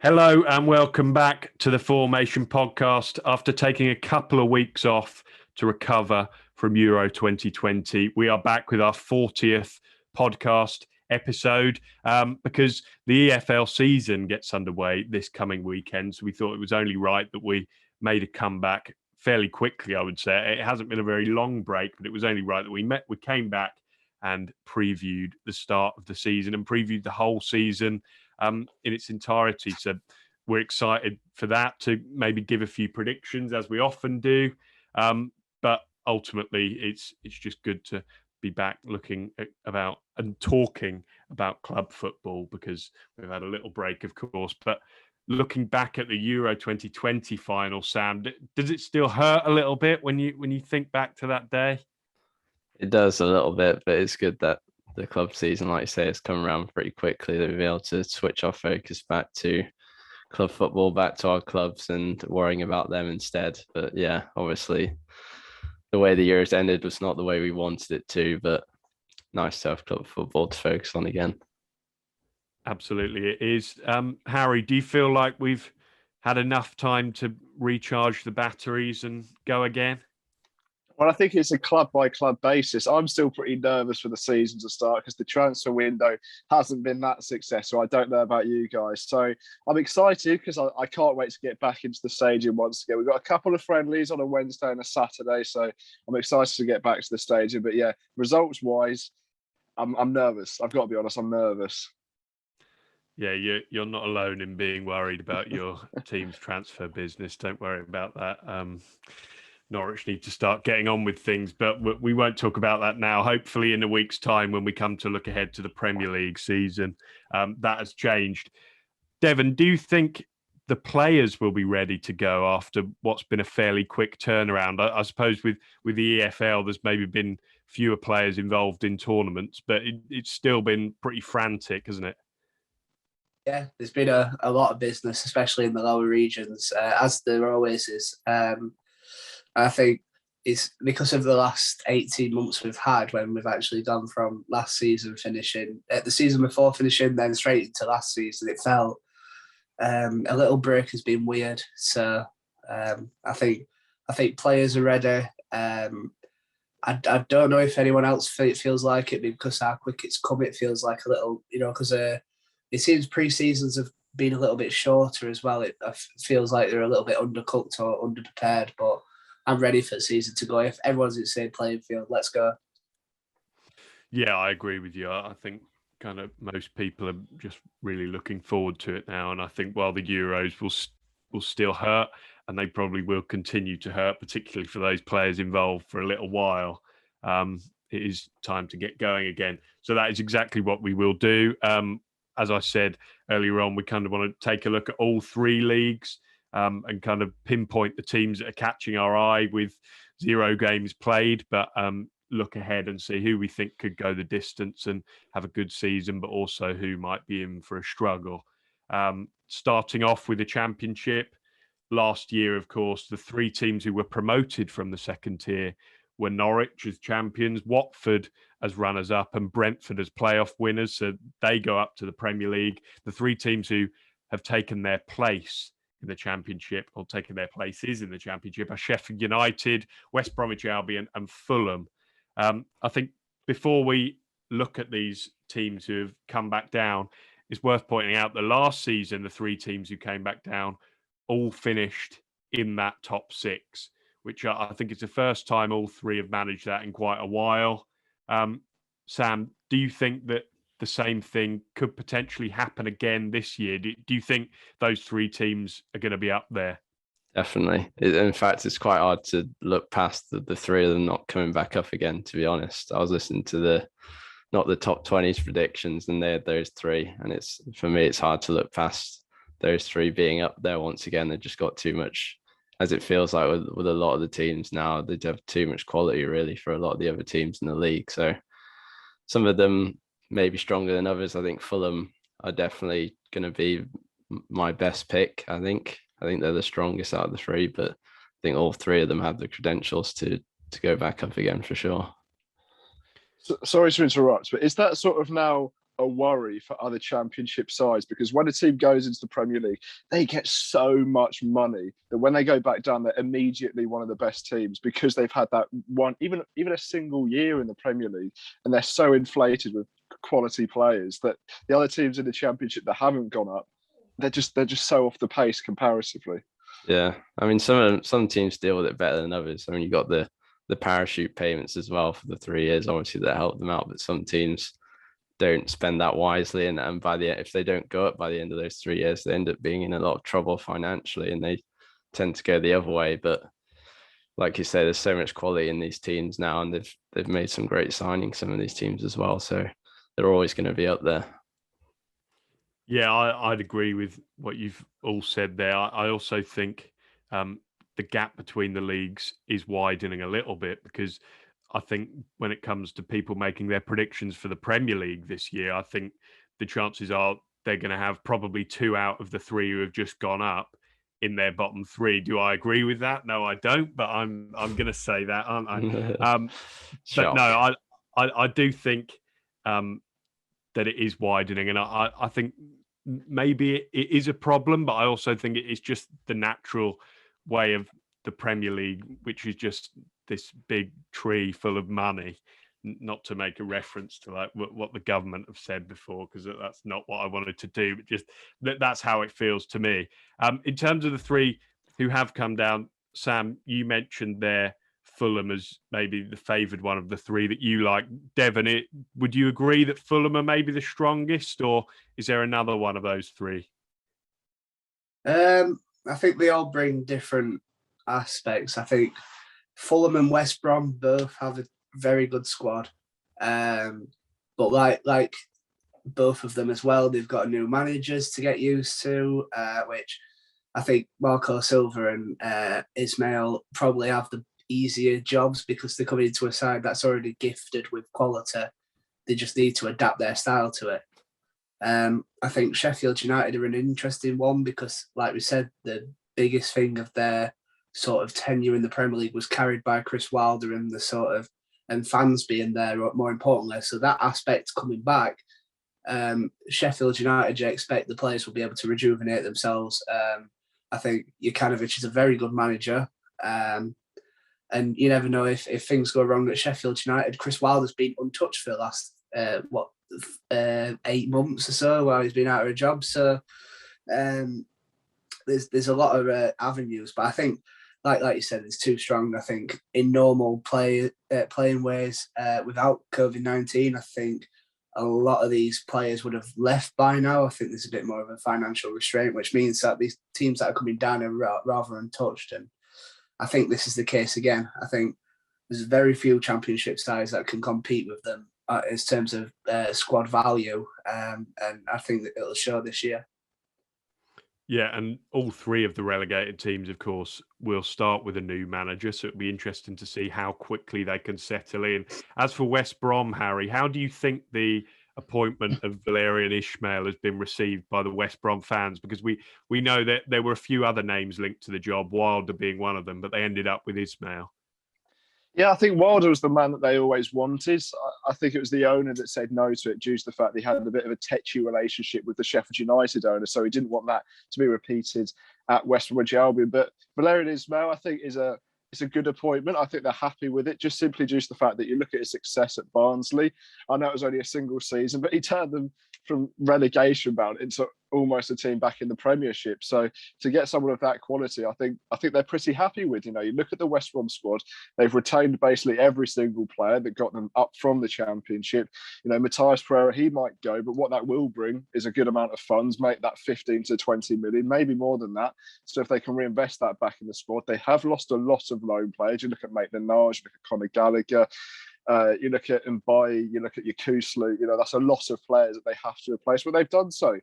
Hello and welcome back to the Fourmation Podcast. After taking a couple of weeks off to recover from Euro 2020, we are back with our 40th podcast episode because the EFL season gets underway this coming weekend. So we thought it was only right that we made a comeback fairly quickly, I would say. It hasn't been a very long break, but it was only right that we came back and previewed the start of the season and previewed the whole season in its entirety. So we're excited for that, to maybe give a few predictions as we often do. But ultimately, it's just good to be back looking about and talking about club football, because we've had a little break, of course. But looking back at the Euro 2020 final, Sam, does it still hurt a little bit when you think back to that day? It does a little bit, but it's good that the club season, like you say, has come around pretty quickly. That we'll be able to switch our focus back to club football, back to our clubs, and worrying about them instead. But yeah, obviously, the way the Euros ended was not the way we wanted it to, but nice to have club football to focus on again. Absolutely, it is. Harry, do you feel like we've had enough time to recharge the batteries and go again? Well, I think it's a club by club basis. I'm still pretty nervous for the season to start because the transfer window hasn't been that successful. I don't know about you guys. So I'm excited because I can't wait to get back into the stadium once again. We've got a couple of friendlies on a Wednesday and a Saturday. So I'm excited to get back to the stadium. But yeah, results wise, I'm nervous. I've got to be honest, I'm nervous. Yeah, you're not alone in being worried about your team's transfer business. Don't worry about that. Norwich need to start getting on with things, but we won't talk about that now. Hopefully in a week's time, when we come to look ahead to the Premier League season, that has changed. Devon, do you think the players will be ready to go after what's been a fairly quick turnaround? I suppose with the EFL, there's maybe been fewer players involved in tournaments, but it's still been pretty frantic, hasn't it? Yeah, there's been a lot of business, especially in the lower regions, as there always is. I think it's because of the last 18 months we've had, when we've actually gone from last season finishing, the season before finishing, then straight into last season. It felt a little break has been weird. So I think players are ready. I don't know if anyone else feels like it, because how quick it's come. It feels like a little, because it seems pre-seasons have been a little bit shorter as well. It feels like they're a little bit undercooked or underprepared, but I'm ready for the season to go. If everyone's in the same playing field, let's go. Yeah, I agree with you. I think kind of most people are just really looking forward to it now. And I think while the Euros will still hurt, and they probably will continue to hurt, particularly for those players involved for a little while, it is time to get going again. So that is exactly what we will do. As I said earlier on, we kind of want to take a look at all three leagues and kind of pinpoint the teams that are catching our eye with 0 games played, but look ahead and see who we think could go the distance and have a good season, but also who might be in for a struggle. Starting off with the Championship, last year, of course, the 3 teams who were promoted from the second tier were Norwich as champions, Watford as runners-up, and Brentford as playoff winners. So they go up to the Premier League. The 3 teams who have taken their place in the Championship, or taken their places in the Championship, are Sheffield United, West Bromwich Albion, and Fulham. I think before we look at these teams who have come back down, it's worth pointing out that last season, the 3 teams who came back down all finished in that top 6, which I think is the first time all 3 have managed that in quite a while. Sam, do you think that the same thing could potentially happen again this year? Do you think those 3 teams are going to be up there? Definitely. In fact, it's quite hard to look past the 3 of them not coming back up again, to be honest. I was listening to not the top 20s predictions, and they had those 3. And for me, it's hard to look past those 3 being up there once again. They've just got too much, as it feels like with a lot of the teams now. They have too much quality, really, for a lot of the other teams in the league. So some of them may be stronger than others. I think Fulham are definitely going to be my best pick. I think they're the strongest out of the 3, but I think all 3 of them have the credentials to go back up again for sure. Sorry to interrupt, but is that sort of now a worry for other championship sides, because when a team goes into the Premier League, they get so much money that when they go back down, they're immediately one of the best teams because they've had that one, even a single year in the Premier League, and they're so inflated with quality players that the other teams in the Championship that haven't gone up, they're just so off the pace comparatively. Yeah, I mean, some teams deal with it better than others. I mean, you got the parachute payments as well for the 3 years. Obviously, that helped them out, but some teams don't spend that wisely, and if they don't go up by the end of those 3 years, they end up being in a lot of trouble financially, and they tend to go the other way. But like you say, there's so much quality in these teams now, and they've made some great signings, some of these teams as well. So they're always going to be up there. Yeah, I'd agree with what you've all said there. I also think the gap between the leagues is widening a little bit, because I think when it comes to people making their predictions for the Premier League this year, I think the chances are they're going to have probably 2 out of the 3 who have just gone up in their bottom 3. Do I agree with that? No, I don't, but I'm going to say that, aren't I? But no, I do think that it is widening, and I think maybe it is a problem, but I also think it is just the natural way of the Premier League, which is just this big tree full of money. Not to make a reference to like what the government have said before, because that's not what I wanted to do, but just that's how it feels to me. In terms of the 3 who have come down, Sam, you mentioned there Fulham as maybe the favoured one of the 3 that you like. Devon, would you agree that Fulham are maybe the strongest, or is there another one of those 3? I think they all bring different aspects. I think Fulham and West Brom both have a very good squad, but like both of them as well, they've got new managers to get used to, which I think Marco Silva and Ismail probably have the easier jobs because they're coming into a side that's already gifted with quality. They just need to adapt their style to it. I think Sheffield United are an interesting one because, like we said, the biggest thing of their sort of tenure in the Premier League was carried by Chris Wilder and fans being there, more importantly. So that aspect coming back, Sheffield United, you expect the players will be able to rejuvenate themselves. I think Jokanovic is a very good manager. And you never know if things go wrong at Sheffield United. Chris Wilder's been untouched for the last 8 months or so while he's been out of a job. So there's a lot of avenues, but I think, like you said, it's too strong. I think in normal playing ways, without COVID-19, I think a lot of these players would have left by now. I think there's a bit more of a financial restraint, which means that these teams that are coming down are rather untouched. And I think this is the case again. I think there's very few championship sides that can compete with them in terms of squad value, and I think that it'll show this year. Yeah, and all 3 of the relegated teams, of course, will start with a new manager, so it'll be interesting to see how quickly they can settle in. As for West Brom, Harry, how do you think the appointment of Valérien Ismaël has been received by the West Brom fans? Because we know that there were a few other names linked to the job, Wilder being one of them, but they ended up with Ismaël. Yeah, I think Wilder was the man that they always wanted. I think it was the owner that said no to it due to the fact that he had a bit of a tetchy relationship with the Sheffield United owner, so he didn't want that to be repeated at West Bromwich Albion. But Valérien Ismaël, I think, is a good appointment. I think they're happy with it, just simply due to the fact that you look at his success at Barnsley. I know it was only a single season, but he turned them from relegation bound into almost a team back in the Premiership. So to get someone of that quality, I think they're pretty happy with. You look at the West Brom squad; they've retained basically every single player that got them up from the Championship. Matthias Pereira, he might go, but what that will bring is a good amount of funds, make that 15 to 20 million, maybe more than that. So if they can reinvest that back in the squad, they have lost a lot of loan players. You look at Maitland-Niles, you look at Conor Gallagher. You look at Mbaye, you look at Yakuslu, that's a lot of players that they have to replace, but they've done so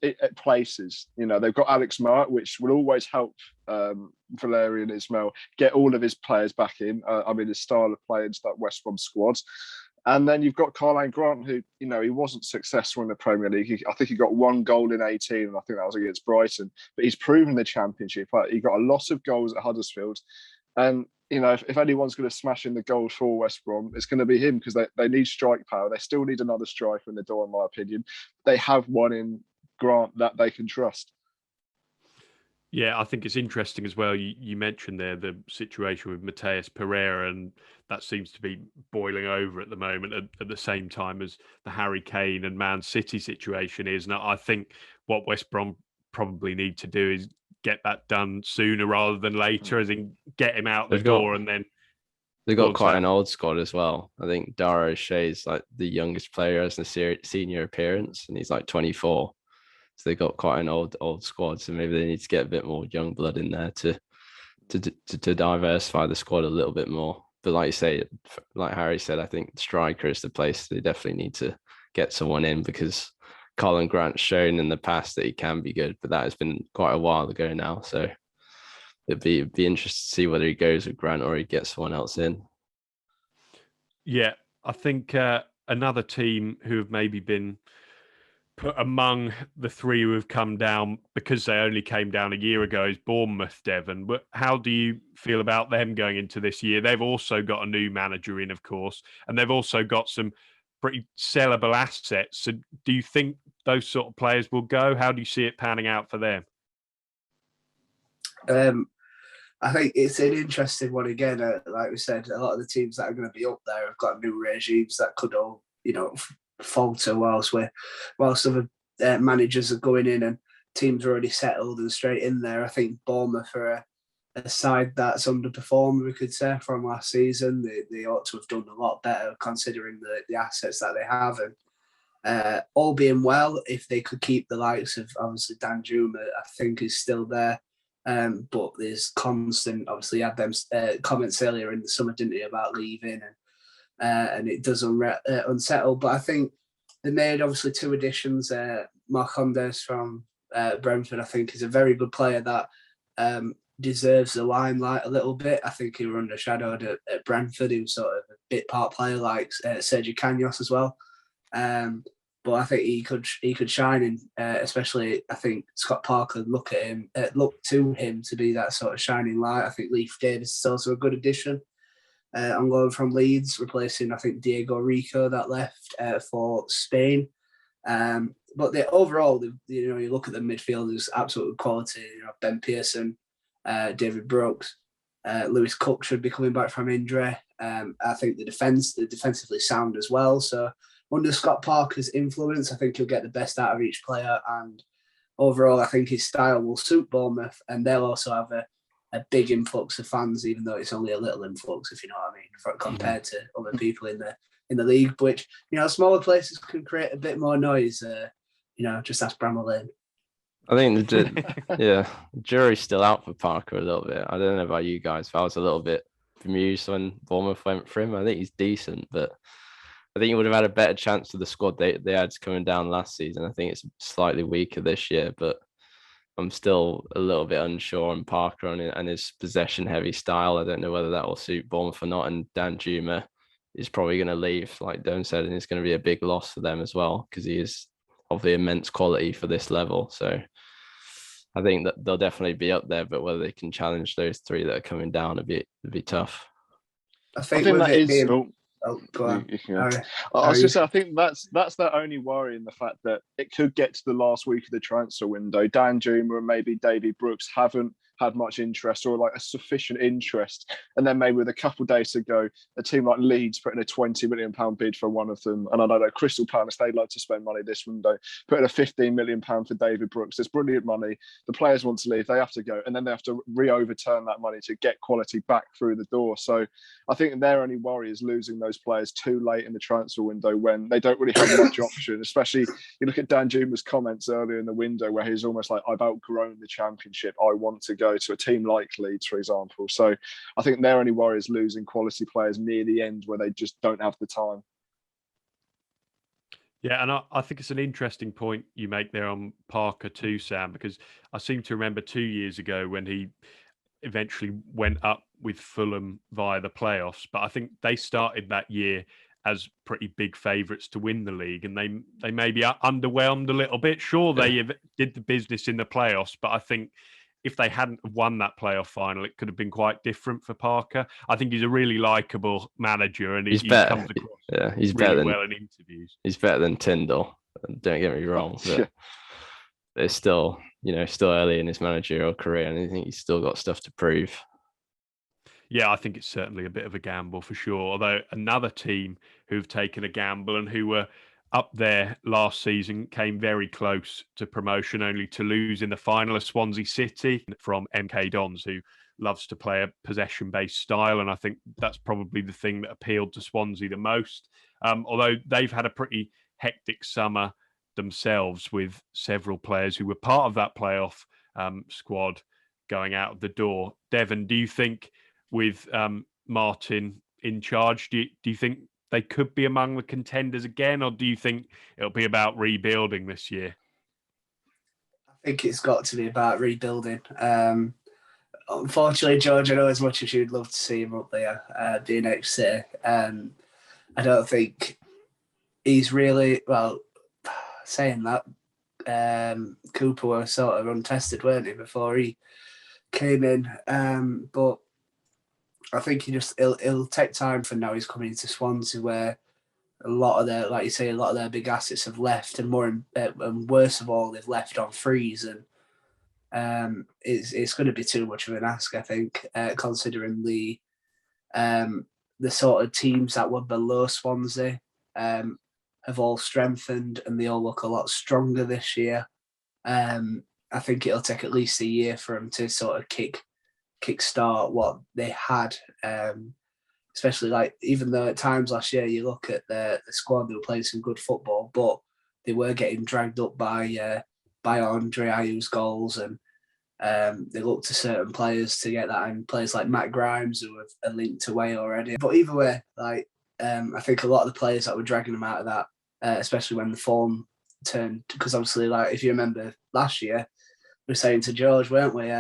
at places. They've got Alex Mart, which will always help Valérien Ismaël get all of his players back in. His style of play into that West Brom squad. And then you've got Karlan Grant, who, he wasn't successful in the Premier League. I think he got 1 goal in 18, and I think that was against Brighton. But he's proven the Championship. He got a lot of goals at Huddersfield. And if anyone's going to smash in the goals for West Brom, it's going to be him, because they need strike power. They still need another striker in the door, in my opinion. They have one in Grant that they can trust. Yeah, I think it's interesting as well. You mentioned there the situation with Mateus Pereira, and that seems to be boiling over at the moment at the same time as the Harry Kane and Man City situation is. And I think what West Brom probably need to do is get that done sooner rather than later, as in get him out the door and then... They've got quite an old squad as well. I think Dara O'Shea's like the youngest player as a senior appearance, and he's like 24. So they've got quite an old squad. So maybe they need to get a bit more young blood in there to diversify the squad a little bit more. But like you say, like Harry said, I think striker is the place they definitely need to get someone in, because Colin Grant's shown in the past that he can be good, but that has been quite a while ago now. So it'd be interesting to see whether he goes with Grant or he gets someone else in. Yeah, I think another team who have maybe been put among the three who have come down because they only came down a year ago is Bournemouth, Devon. But how do you feel about them going into this year? They've also got a new manager in, of course, and they've also got some pretty sellable assets. So do you think those sort of players will go? How do you see it panning out for them? I think it's an interesting one again. Like we said, a lot of the teams that are going to be up there have got new regimes that could all, falter whilst other managers are going in and teams are already settled and straight in there. I think Bournemouth are a side that's underperformed, we could say, from last season. They ought to have done a lot better considering the assets that they have. And all being well, if they could keep the likes of, obviously, Dan Juma, I think is still there. But there's constant, obviously, you had them comments earlier in the summer, didn't he, about leaving, and it does unsettle. But I think they made, obviously, 2 additions. Marcondes from Brentford, I think, is a very good player that deserves the limelight a little bit. I think he was undershadowed at Brentford. He was sort of a bit part player like Sergio Canos as well. But I think he could shine in, especially I think Scott Parker look to him to be that sort of shining light. I think Leif Davis is also a good addition. On loan from Leeds, replacing I think Diego Rico that left for Spain. But overall, you look at the midfielders, absolute quality. Ben Pearson, David Brooks, Lewis Cook should be coming back from injury. I think they're defensively sound as well. So under Scott Parker's influence, I think he'll get the best out of each player. And overall, I think his style will suit Bournemouth, and they'll also have a big influx of fans, even though it's only a little influx, if you know what I mean, compared to other people in the league. Which smaller places can create a bit more noise. Just ask Bramall Lane. I think the jury's still out for Parker a little bit. I don't know about you guys, but I was a little bit bemused when Bournemouth went for him. I think he's decent, but I think he would have had a better chance with the squad they had coming down last season. I think it's slightly weaker this year, but I'm still a little bit unsure on Parker and his possession-heavy style. I don't know whether that will suit Bournemouth or not. And Dan Juma is probably going to leave, like Don said, and it's going to be a big loss for them as well, because he is of the immense quality for this level. So I think that they'll definitely be up there, but whether they can challenge those 3 that are coming down it'd be tough. I think that is. Go on. I was just saying, I think that's their only worry, in the fact that it could get to the last week of the transfer window. Dan Juma and maybe David Brooks haven't had much interest, or like a sufficient interest, and then maybe with a couple of days to go, a team like Leeds putting a £20 million bid for one of them, and I know Crystal Palace, they'd like to spend money this window, putting a £15 million for David Brooks. It's brilliant money. The players want to leave, they have to go, and then they have to re-overturn that money to get quality back through the door. So I think their only worry is losing those players too late in the transfer window, when they don't really have much option. Especially, you look at Dan Juma's comments earlier in the window where he's almost like, I've outgrown the Championship, I want to go to a team like Leeds, for example. So I think their only worry is losing quality players near the end where they just don't have the time. Yeah, and I think it's an interesting point you make there on Parker too, Sam, because I seem to remember 2 years ago when he eventually went up with Fulham via the playoffs, but I think they started that year as pretty big favourites to win the league, and they maybe underwhelmed a little bit. Sure, they did the business in the playoffs, but I think if they hadn't won that playoff final, it could have been quite different for Parker. I think he's a really likable manager, and he comes across really well in interviews. He's better than Tyndall. Don't get me wrong, but it's still early in his managerial career, and I think he's still got stuff to prove. Yeah, I think it's certainly a bit of a gamble for sure. Although another team who've taken a gamble and who were up there last season came very close to promotion, only to lose in the final of Swansea City from MK Dons, who loves to play a possession-based style. And I think that's probably the thing that appealed to Swansea the most. Although they've had a pretty hectic summer themselves, with several players who were part of that playoff squad going out of the door. Devon, do you think with Martin in charge, do you think they could be among the contenders again, or do you think it'll be about rebuilding this year? I think it's got to be about rebuilding. Unfortunately, George, I know as much as you'd love to see him up there being ex-City, I don't think he's really, well, saying that, Cooper was sort of untested, weren't he, before he came in. But I think it'll take time from now. He's coming into Swansea, where a lot of their, like you say, a lot of their big assets have left, and and worse of all, they've left on freeze. And it's going to be too much of an ask, I think, considering the sort of teams that were below Swansea have all strengthened, and they all look a lot stronger this year. I think it'll take at least a year for them to sort of kickstart what they had, especially like, even though at times last year you look at the squad, they were playing some good football, but they were getting dragged up by Andre Ayew's goals, and they looked to certain players to get that, and players like Matt Grimes, who are linked away already. But either way, like I think a lot of the players that were dragging them out of that, especially when the form turned, because obviously, like, if you remember last year, we were saying to George, weren't we?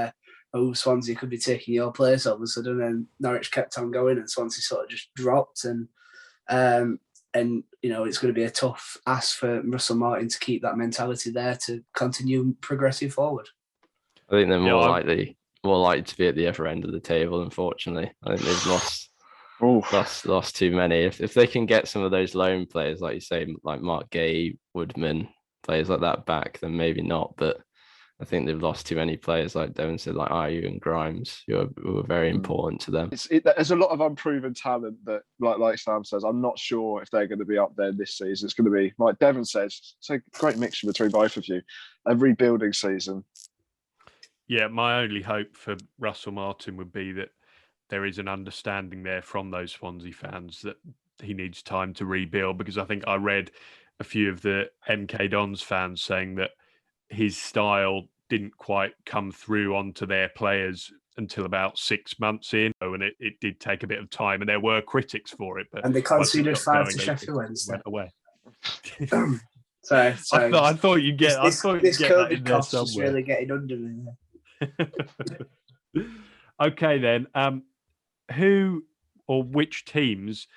Swansea could be taking your place all of a sudden, and Norwich kept on going, and Swansea sort of just dropped. And it's going to be a tough ask for Russell Martin to keep that mentality there to continue progressing forward. I think they're more likely to be at the other end of the table. Unfortunately, I think they've lost too many. If they can get some of those loan players, like you say, like Mark Gay, Woodman, players like that back, then maybe not. But I think they've lost too many players, like Devon said, like Ayew and Grimes, who are very important to them. There's a lot of unproven talent that, like Sam says, I'm not sure if they're going to be up there this season. It's going to be, like Devon says, it's a great mixture between both of you. A rebuilding season. Yeah, my only hope for Russell Martin would be that there is an understanding there from those Swansea fans that he needs time to rebuild, because I think I read a few of the MK Dons fans saying that his style didn't quite come through onto their players until about 6 months in, and it did take a bit of time, and there were critics for it. But and they conceded 5 to Sheffield Wednesday. Went away. Sorry. I thought you'd get. This COVID cost is really getting under me. Okay, then. Who or which teams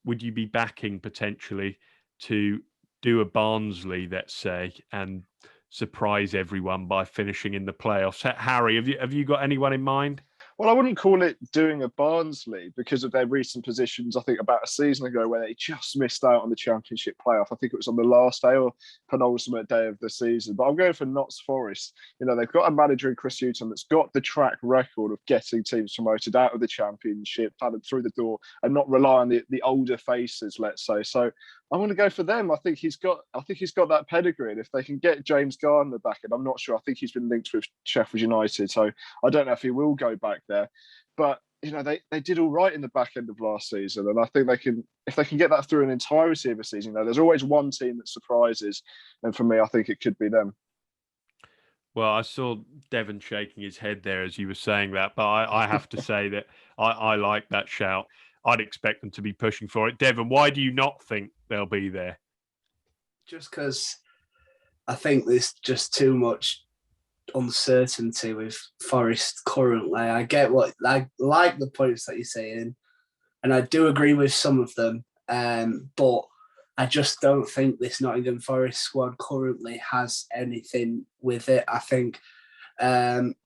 would you be backing potentially to do a Barnsley, let's say, and surprise everyone by finishing in the playoffs? Harry, have you got anyone in mind? Well, I wouldn't call it doing a Barnsley because of their recent positions. I think about a season ago where they just missed out on the Championship playoff. I think it was on the last day or penultimate day of the season. But I'm going for Notts Forest. They've got a manager in Chris Hughton that's got the track record of getting teams promoted out of the Championship, had them through the door, and not rely on the older faces, let's say. So I'm going to go for them. I think he's got that pedigree, and if they can get James Gardner back, and I'm not sure. I think he's been linked with Sheffield United, so I don't know if he will go back there. But they did all right in the back end of last season, and I think if they can get that through an entirety of a season. There's always one team that surprises, and for me, I think it could be them. Well, I saw Devon shaking his head there as you were saying that, but I have to say that I like that shout. I'd expect them to be pushing for it. Devon, why do you not think they'll be there? Just because I think there's just too much uncertainty with Forest currently. I like the points that you're saying, and I do agree with some of them, but I just don't think this Nottingham Forest squad currently has anything with it. I think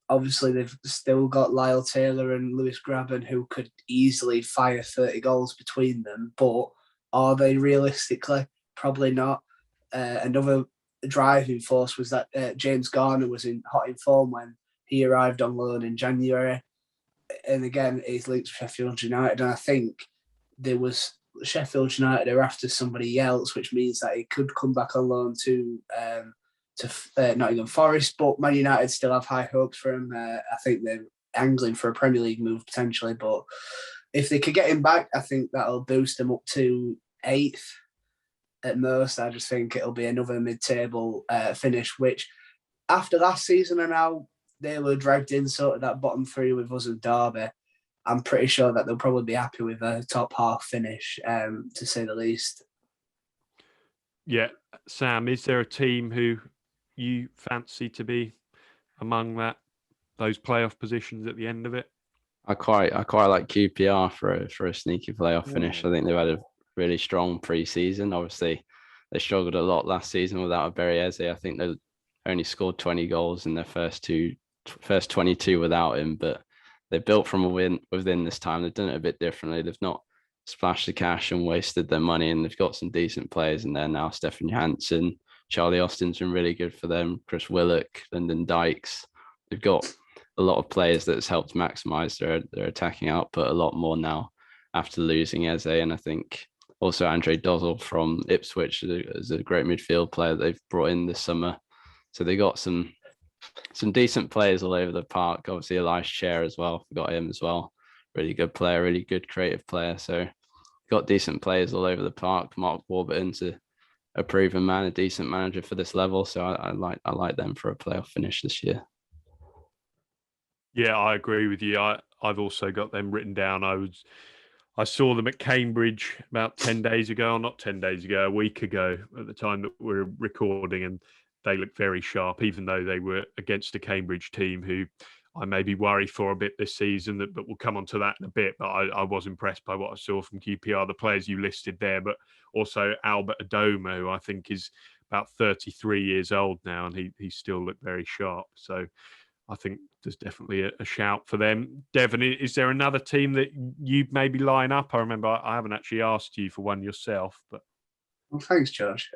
obviously they've still got Lyle Taylor and Lewis Grabban who could easily fire 30 goals between them, but are they realistically? Probably not. Another driving force was that James Garner was hot in form when he arrived on loan in January. And again, he's linked to Sheffield United. And I think there was Sheffield United are after somebody else, which means that he could come back on loan to Nottingham Forest. But Man United still have high hopes for him. I think they're angling for a Premier League move potentially. But if they could get him back, I think that'll boost them up to 8th at most. I just think it'll be another mid-table finish, which after last season and how they were dragged in sort of that bottom 3 with us and Derby, I'm pretty sure that they'll probably be happy with a top half finish, to say the least. Yeah. Sam, is there a team who you fancy to be among those playoff positions at the end of it? I quite like QPR for a sneaky playoff finish. I think they've had a really strong pre-season. Obviously, they struggled a lot last season without Berriese. I think they only scored 20 goals in their first 22 without him, but they built from within this time. They've done it a bit differently. They've not splashed the cash and wasted their money, and they've got some decent players in there now. Stefan Johansson, Charlie Austin's been really good for them. Chris Willock, Lyndon Dykes. They've got a lot of players that's helped maximise their attacking output a lot more now after losing Eze. And I think also Andre Dozzle from Ipswich is a great midfield player they've brought in this summer. So they got some decent players all over the park. Obviously, Elias Chair as well. Forgot him as well. Really good player, really good creative player. So got decent players all over the park. Mark Warburton's a proven man, a decent manager for this level. So I like them for a playoff finish this year. Yeah, I agree with you. I've also got them written down. I saw them at Cambridge about 10 days ago, or not 10 days ago, a week ago at the time that we're recording, and they looked very sharp, even though they were against a Cambridge team who I maybe worry for a bit this season, but we'll come on to that in a bit. But I was impressed by what I saw from QPR, the players you listed there, but also Albert Adoma, who I think is about 33 years old now, and he still looked very sharp. So I think there's definitely a shout for them. Devon, is there another team that you maybe line up? I remember I haven't actually asked you for one yourself, but well, thanks, George.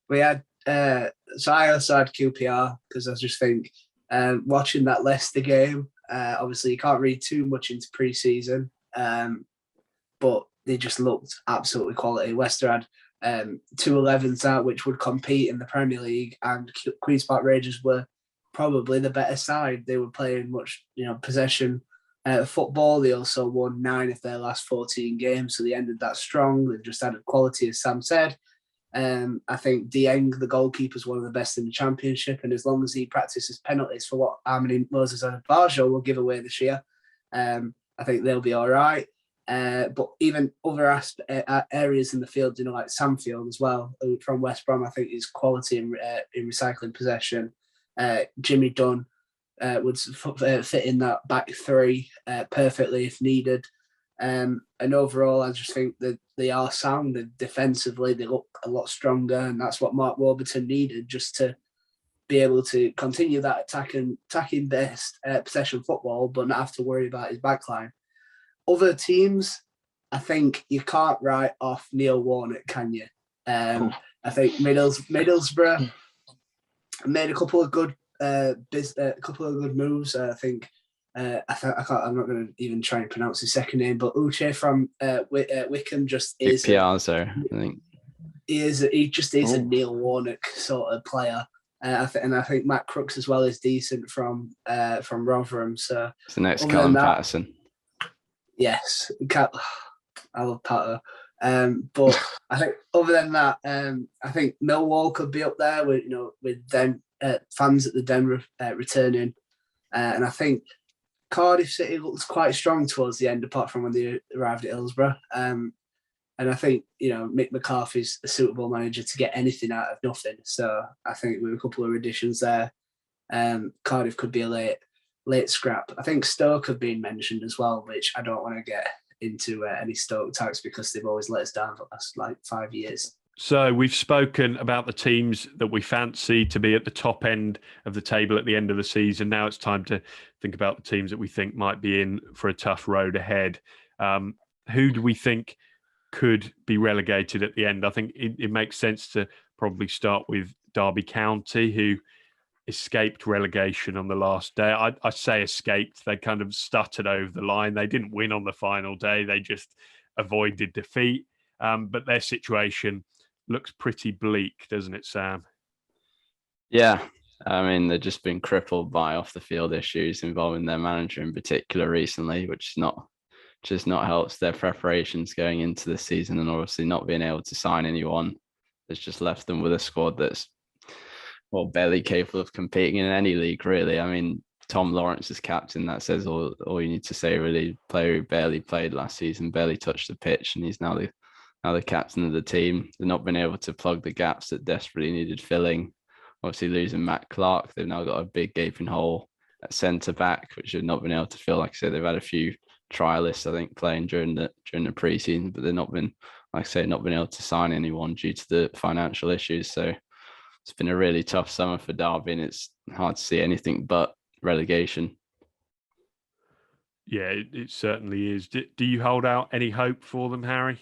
We had so I also had QPR because I just think watching that Leicester game. Obviously, you can't read too much into pre-season, but they just looked absolutely quality. Leicester had 2 11s out, which would compete in the Premier League, and Queen's Park Rangers were probably the better side. They were playing much, possession football. They also won 9 of their last 14 games, so they ended that strong. They've just added quality, as Sam said. I think Dieng, the goalkeeper, is one of the best in the Championship, and as long as he practices penalties for what Armani Moses and Barjo will give away this year, I think they'll be all right. But even other areas in the field, like Samfield as well, from West Brom, I think is quality in recycling possession. Jimmy Dunn would fit in that back 3 perfectly if needed. And overall, I just think that they are sound. Defensively, they look a lot stronger, and that's what Mark Warburton needed just to be able to continue that attacking-based possession football, but not have to worry about his backline. Other teams, I think you can't write off Neil Warnock, can you? I think Middlesbrough made a couple of good moves. I think. I'm not going to even try and pronounce his second name, but Uche from Wickham just is. Piazza, I think. He just is a Neil Warnock sort of player. I think Matt Crooks as well is decent from Rotherham. So it's the next Callum Patterson. Yes, I love Patter. But I think other than that, I think Millwall could be up there with them fans at the Den returning, and I think Cardiff City looks quite strong towards the end, apart from when they arrived at Hillsborough. And I think Mick McCarthy's a suitable manager to get anything out of nothing. So I think with a couple of additions there, Cardiff could be a late scrap. I think Stoke have been mentioned as well, which I don't want to get into any Stoke tax because they've always let us down for the last 5 years. So we've spoken about the teams that we fancy to be at the top end of the table at the end of the season. Now it's time to think about the teams that we think might be in for a tough road ahead. Who do we think could be relegated at the end? I think it makes sense to probably start with Derby County, who escaped relegation on the last day. I say escaped. They kind of stuttered over the line. They didn't win on the final day. They just avoided defeat. But their situation looks pretty bleak, doesn't it, Sam? Yeah. I mean, they've just been crippled by off the field issues involving their manager in particular recently, which just not helps their preparations going into the season, and obviously not being able to sign anyone has just left them with a squad that's barely capable of competing in any league, really. I mean, Tom Lawrence is captain. That says all you need to say, really. Player who barely played last season, barely touched the pitch, and he's now the captain of the team. They've not been able to plug the gaps that desperately needed filling. Obviously, losing Matt Clark, they've now got a big gaping hole at centre back, which they've not been able to fill. Like I said, they've had a few trialists, I think, playing during the pre-season, but they've not been, like I say, not been able to sign anyone due to the financial issues. So it's been a really tough summer for Derby, and it's hard to see anything but relegation. Yeah, it certainly is. Do you hold out any hope for them, Harry?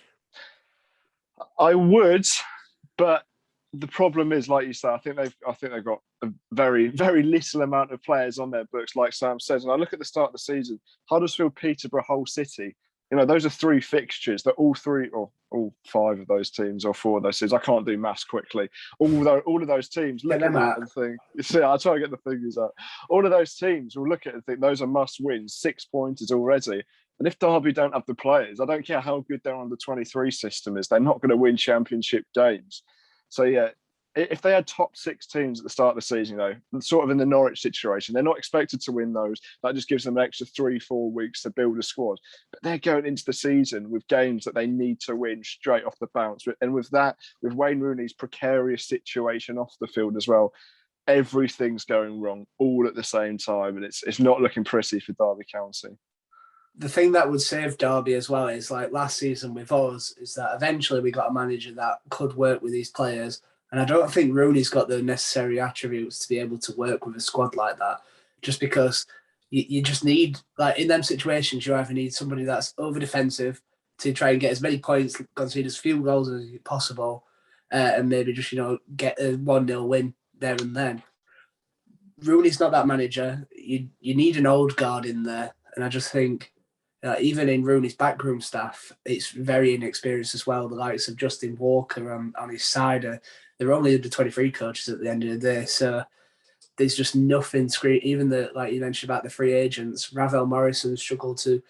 I would, but the problem is, like you say, I think they've got a very, very little amount of players on their books, like Sam says. And I look at the start of the season: Huddersfield, Peterborough, Hull City. Those are three fixtures that all three, or all five of those teams, or four of those teams. I can't do maths quickly. All of those teams look at that and think, see, I'll try to get the figures out. All of those teams will look at it and think those are must wins, 6 pointers already. And if Derby don't have the players, I don't care how good their under 23 system is, they're not going to win championship games. So yeah, if they had top six teams at the start of the season, sort of in the Norwich situation, they're not expected to win those. That just gives them an extra 3-4 weeks to build a squad. But they're going into the season with games that they need to win straight off the bounce. And with that, with Wayne Rooney's precarious situation off the field as well, everything's going wrong all at the same time. And it's not looking pretty for Derby County. The thing that would save Derby as well is, like last season with us, is that eventually we got a manager that could work with these players. And I don't think Rooney's got the necessary attributes to be able to work with a squad like that, just because you just need, like in them situations, you either need somebody that's over defensive to try and get as many points, concede as few goals as possible, and maybe just, get a 1-0 win there and then. Rooney's not that manager. You need an old guard in there. And I just think, even in Rooney's backroom staff, it's very inexperienced as well. The likes of Justin Walker on his side, they're only under 23 coaches at the end of the day. So there's just nothing screen. Even like you mentioned about the free agents, Ravel Morrison struggled to,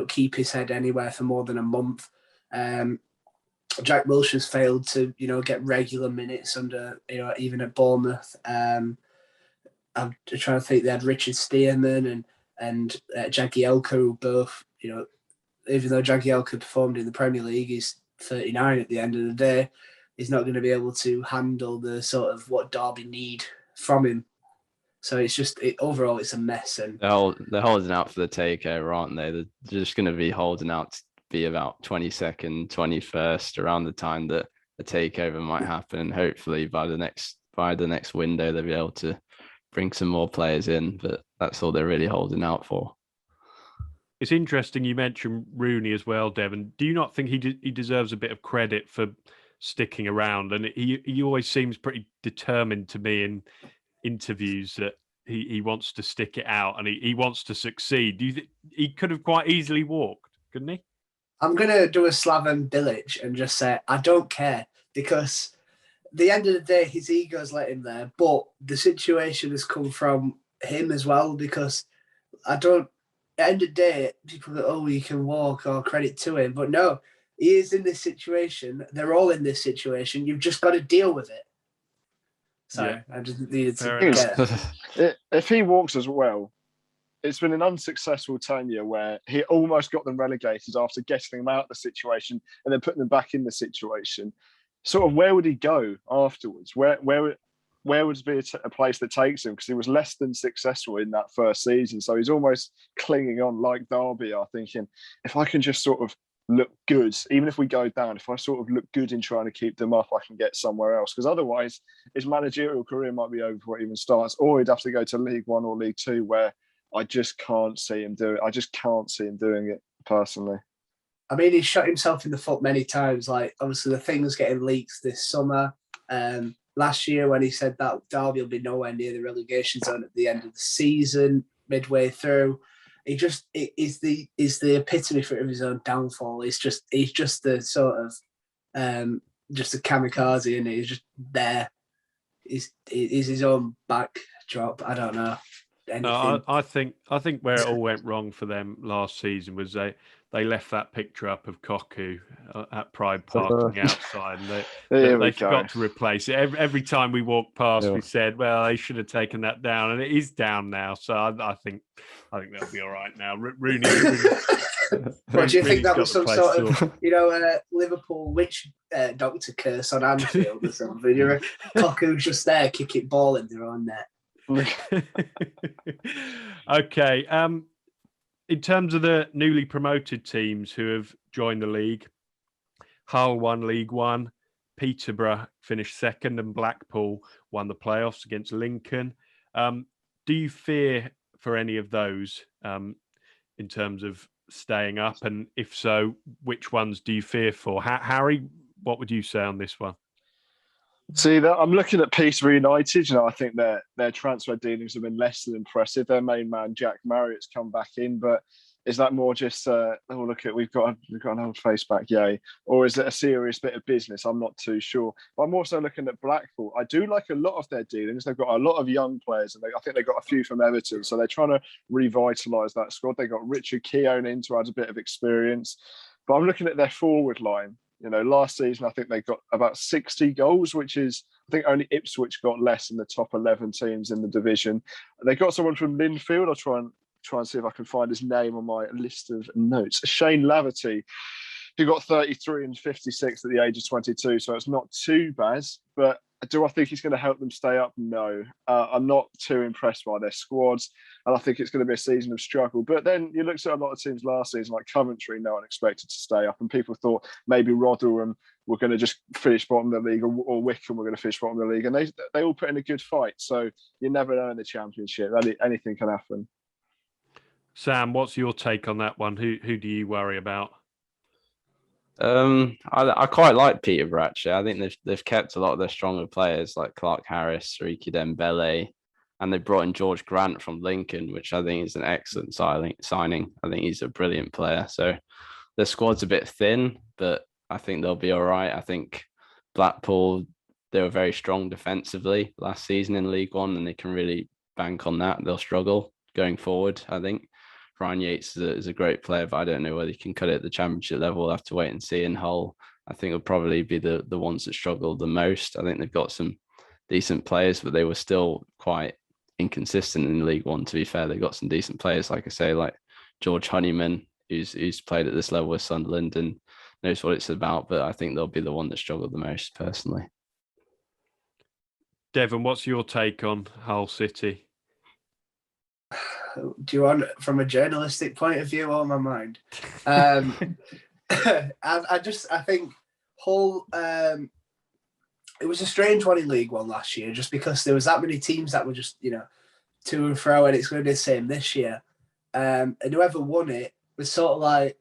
keep his head anywhere for more than a month. Jack Wilshere's failed to, get regular minutes under, even at Bournemouth. I'm trying to think. They had Richard Stearman and Jagielka, who both, even though Jagielka performed in the Premier League, he's 39 at the end of the day. He's not going to be able to handle the sort of what Derby need from him. So it's just, overall, it's a mess. And they're holding out for the takeover, aren't they? They're just going to be holding out to be about 22nd, 21st, around the time that a takeover might happen. And hopefully by the next window, they'll be able to bring some more players in. But that's all they're really holding out for. It's interesting you mentioned Rooney as well, Devon. Do you not think he deserves a bit of credit for sticking around? And he always seems pretty determined to me in interviews that he wants to stick it out and he wants to succeed. Do you think he could have quite easily walked, couldn't he? I'm going to do a Slaven Bilic and just say, I don't care, because at the end of the day, his ego's let him there. But the situation has come from him as well, because at the end of the day, people go, oh, he can walk, or credit to him. But no, he is in this situation. They're all in this situation. You've just got to deal with it. Sorry, yeah. I just needed to get if he walks as well, it's been an unsuccessful tenure where he almost got them relegated after getting them out of the situation and then putting them back in the situation. Sort of, where would he go afterwards? Where would be a place that takes him? Because he was less than successful in that first season. So he's almost clinging on like Derby are, thinking, if I can just sort of look good, even if we go down, if I sort of look good in trying to keep them up, I can get somewhere else. Because otherwise, his managerial career might be over before it even starts, or he'd have to go to League One or League Two, where I just can't see him do it. I just can't see him doing it personally. I mean, he's shot himself in the foot many times. Like, obviously, the thing's getting leaks this summer. Last year, when he said that Derby will be nowhere near the relegation zone at the end of the season, midway through, is the epitome of his own downfall. He's just the sort of just a kamikaze, and he's just there. He's his own backdrop. I don't know. No, I think where it all went wrong for them last season was they left that picture up of Koku at Pride parking outside, and they forgot to replace it. Every time we walked past, we said, "Well, they should have taken that down," and it is down now. So I think that'll be all right now. Rooney. What do you think that was some sort of Liverpool witch doctor curse on Anfield or something? You're Koku's just there kicking ball in their own net. Okay. In terms of the newly promoted teams who have joined the league, Hull won League One, Peterborough finished second, and Blackpool won the playoffs against Lincoln. Do you fear for any of those in terms of staying up? And if so, which ones do you fear for? Harry, what would you say on this one? See, I'm looking at Peterborough United. I think their transfer dealings have been less than impressive. Their main man, Jack Marriott's come back in, but is that more just, we've got an old face back, yay? Or is it a serious bit of business? I'm not too sure. But I'm also looking at Blackpool. I do like a lot of their dealings. They've got a lot of young players, and I think they've got a few from Everton. So they're trying to revitalise that squad. They got Richard Keown in to add a bit of experience. But I'm looking at their forward line. Last season, I think they got about 60 goals, which is, I think only Ipswich got less in the top 11 teams in the division. They got someone from Linfield. I'll try and see if I can find his name on my list of notes. Shane Laverty, who got 33 and 56 at the age of 22. So it's not too bad. But do I think he's going to help them stay up? No. I'm not too impressed by their squads. And I think it's going to be a season of struggle. But then you looked at a lot of teams last season, like Coventry, no one expected to stay up. And people thought maybe Rotherham were going to just finish bottom of the league, or Wickham were going to finish bottom of the league. And they all put in a good fight. So you never know in the Championship. Anything can happen. Sam, what's your take on that one? Who do you worry about? I quite like Peterborough, actually. I think they've kept a lot of their stronger players like Clark Harris, Ricky Dembele, and they brought in George Grant from Lincoln, which I think is an excellent signing. I think he's a brilliant player. So the squad's a bit thin, but I think they'll be all right. I think Blackpool, they were very strong defensively last season in League One, and they can really bank on that. They'll struggle going forward, I think. Ryan Yates is a great player, but I don't know whether he can cut it at the Championship level. We'll have to wait and see. In Hull, I think will probably be the ones that struggle the most. I think they've got some decent players, but they were still quite inconsistent in League One, to be fair. They've got some decent players, like I say, like George Honeyman, who's played at this level with Sunderland and knows what it's about, but I think they'll be the one that struggled the most, personally. Devon, what's your take on Hull City? Do you want from a journalistic point of view or my mind? I think Hull, it was a strange one in League One last year, just because there was that many teams that were just, to and fro, and it's going to be the same this year. And whoever won it was sort of like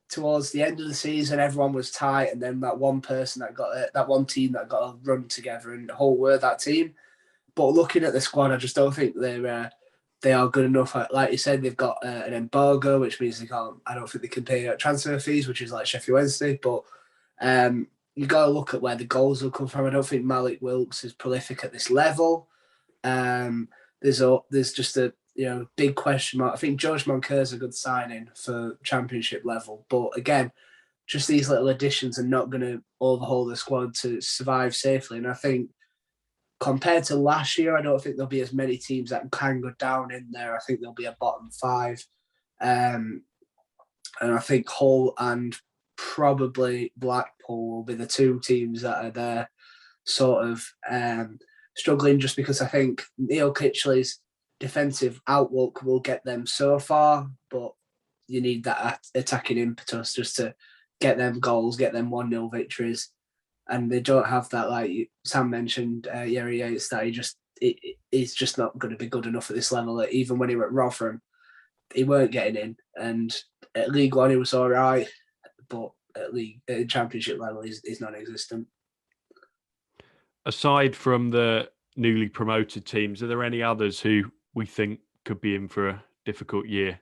towards the end of the season, everyone was tight, and then that one person that got it, that one team that got a run together, and Hull were that team. But looking at the squad, I just don't think they are good enough. Like you said, they've got an embargo, which means they can't. I don't think they can pay transfer fees, which is like Sheffield Wednesday. But you got to look at where the goals will come from. I don't think Malik Wilkes is prolific at this level. There's just a big question mark. I think George Moncur's a good signing for Championship level, but again, just these little additions are not going to overhaul the squad to survive safely. And I think, compared to last year, I don't think there'll be as many teams that can go down in there. I think there'll be a bottom five. And I think Hull and probably Blackpool will be the two teams that are there sort of struggling, just because I think Neil Kitchley's defensive outlook will get them so far, but you need that attacking impetus just to get them goals, get them 1-0 victories. And they don't have that, like Sam mentioned, Yerry Yates, that it's just not going to be good enough at this level. Even when he were at Rotherham, he weren't getting in. And at League One, he was all right, but at Championship level, he's non-existent. Aside from the newly promoted teams, are there any others who we think could be in for a difficult year?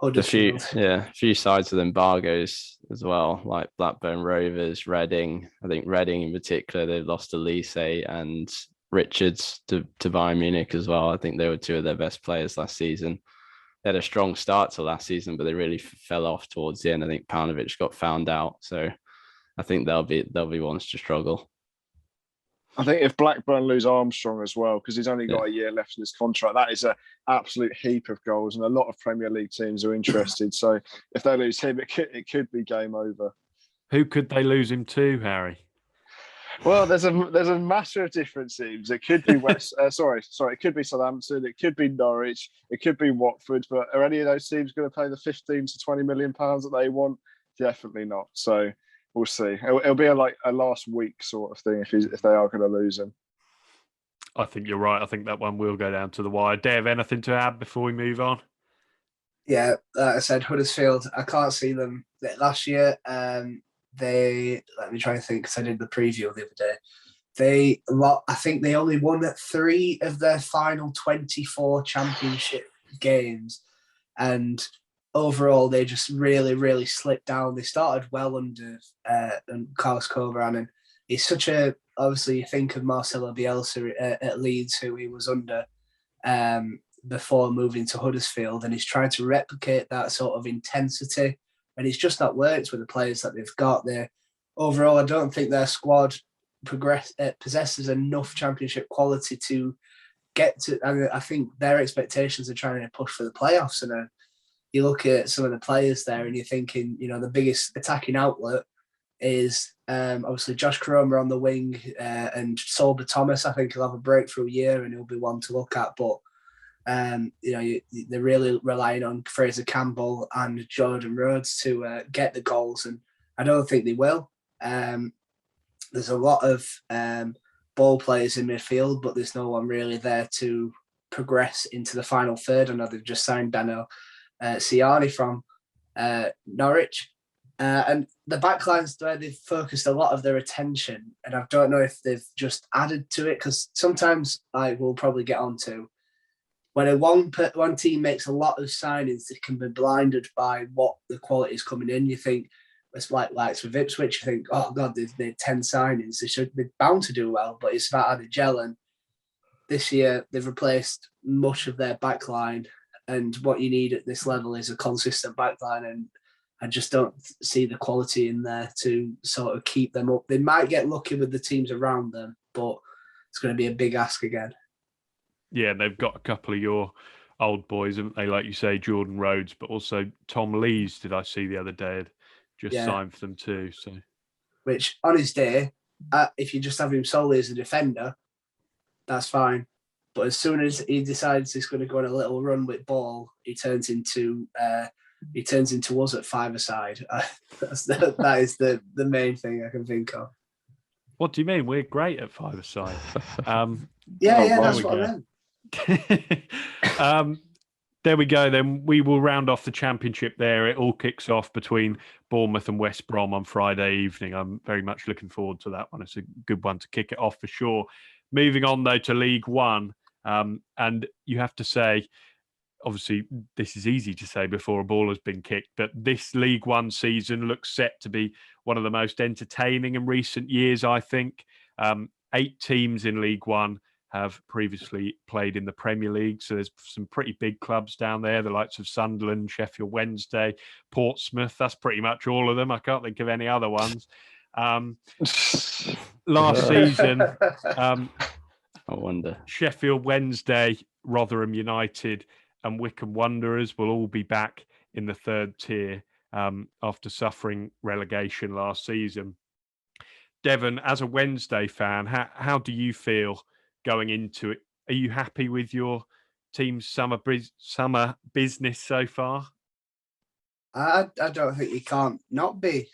A few sides of embargoes as well, like Blackburn Rovers, Reading. I think Reading in particular, they've lost Elise and Richards to Bayern Munich as well. I think they were two of their best players last season. They had a strong start to last season, but they really fell off towards the end. I think Paunovic got found out, so I think they'll be ones to struggle. I think if Blackburn lose Armstrong as well, because he's only got a year left in his contract, that is an absolute heap of goals, and a lot of Premier League teams are interested. So if they lose him, it could be game over. Who could they lose him to, Harry? Well, there's a massive different teams. It could be it could be Southampton, it could be Norwich, it could be Watford. But are any of those teams going to pay the 15 to 20 million pounds that they want? Definitely not. So we'll see. It'll be a last week sort of thing if they are going to lose him. I think you're right. I think that one will go down to the wire. Dave, anything to add before we move on? Yeah, like I said, Huddersfield, I can't see them. Last year, let me try and think, because I did the preview the other day. I think they only won 3 of their final 24 championship games. And overall, they just really, really slipped down. They started well under Carlos Corberán, and he's obviously you think of Marcelo Bielsa at Leeds, who he was under before moving to Huddersfield, and he's trying to replicate that sort of intensity, and it's just not worked with the players that they've got there. Overall, I don't think their squad possesses enough championship quality to get to. I think their expectations are trying to push for the playoffs, and you look at some of the players there, and you're thinking, the biggest attacking outlet is obviously Josh Koroma on the wing, and Solber Thomas. I think he'll have a breakthrough year, and he'll be one to look at, but. They're really relying on Fraser Campbell and Jordan Rhodes to get the goals, and I don't think they will. There's a lot of ball players in midfield, but there's no one really there to progress into the final third. I know they've just signed Daniel Ciani from Norwich, and the backlines where they've focused a lot of their attention, and I don't know if they've just added to it, because sometimes we'll probably get on to when one team makes a lot of signings, they can be blinded by what the quality is coming in. You think it's like with Ipswich, you think, oh God, they've made 10 signings. They're bound to do well, but it's about how they gel. And this year, they've replaced much of their backline. And what you need at this level is a consistent backline. And I just don't see the quality in there to sort of keep them up. They might get lucky with the teams around them, but it's going to be a big ask again. Yeah, they've got a couple of your old boys, haven't they? Like you say, Jordan Rhodes, but also Tom Lees, did I see the other day, had just signed for them too. So, which on his day, if you just have him solely as a defender, that's fine. But as soon as he decides he's going to go on a little run with ball, he turns into us at 5-a-side. That is the main thing I can think of. What do you mean? We're great at 5-a-side. That's what I meant. There we go. Then we will round off the championship there. It all kicks off between Bournemouth and West Brom on Friday evening. I'm very much looking forward to that one. It's a good one to kick it off for sure. Moving on though to League One, and you have to say, obviously this is easy to say before a ball has been kicked, but this League One season looks set to be one of the most entertaining in recent years, I think. 8 teams in League One have previously played in the Premier League. So there's some pretty big clubs down there, the likes of Sunderland, Sheffield Wednesday, Portsmouth. That's pretty much all of them. I can't think of any other ones. Last season, I wonder. Sheffield Wednesday, Rotherham United and Wycombe Wanderers will all be back in the 3rd tier after suffering relegation last season. Devon, as a Wednesday fan, how do you feel going into it? Are you happy with your team's summer business so far? I don't think you can't not be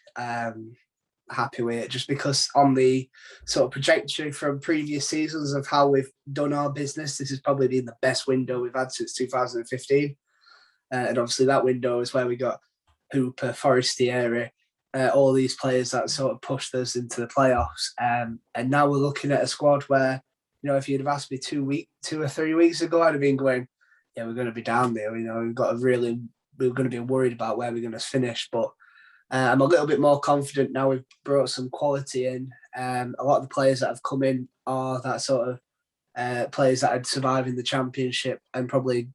happy with it, just because on the sort of trajectory from previous seasons of how we've done our business, this has probably been the best window we've had since 2015. And obviously that window is where we got Hooper, Forestieri, all these players that sort of pushed us into the playoffs. And now we're looking at a squad where, if you'd have asked me 2 or 3 weeks ago, I'd have been going, yeah, we're going to be down there. We're going to be worried about where we're going to finish. But I'm a little bit more confident now. We've brought some quality in. A lot of the players that have come in are that sort of players that had survived in the Championship and probably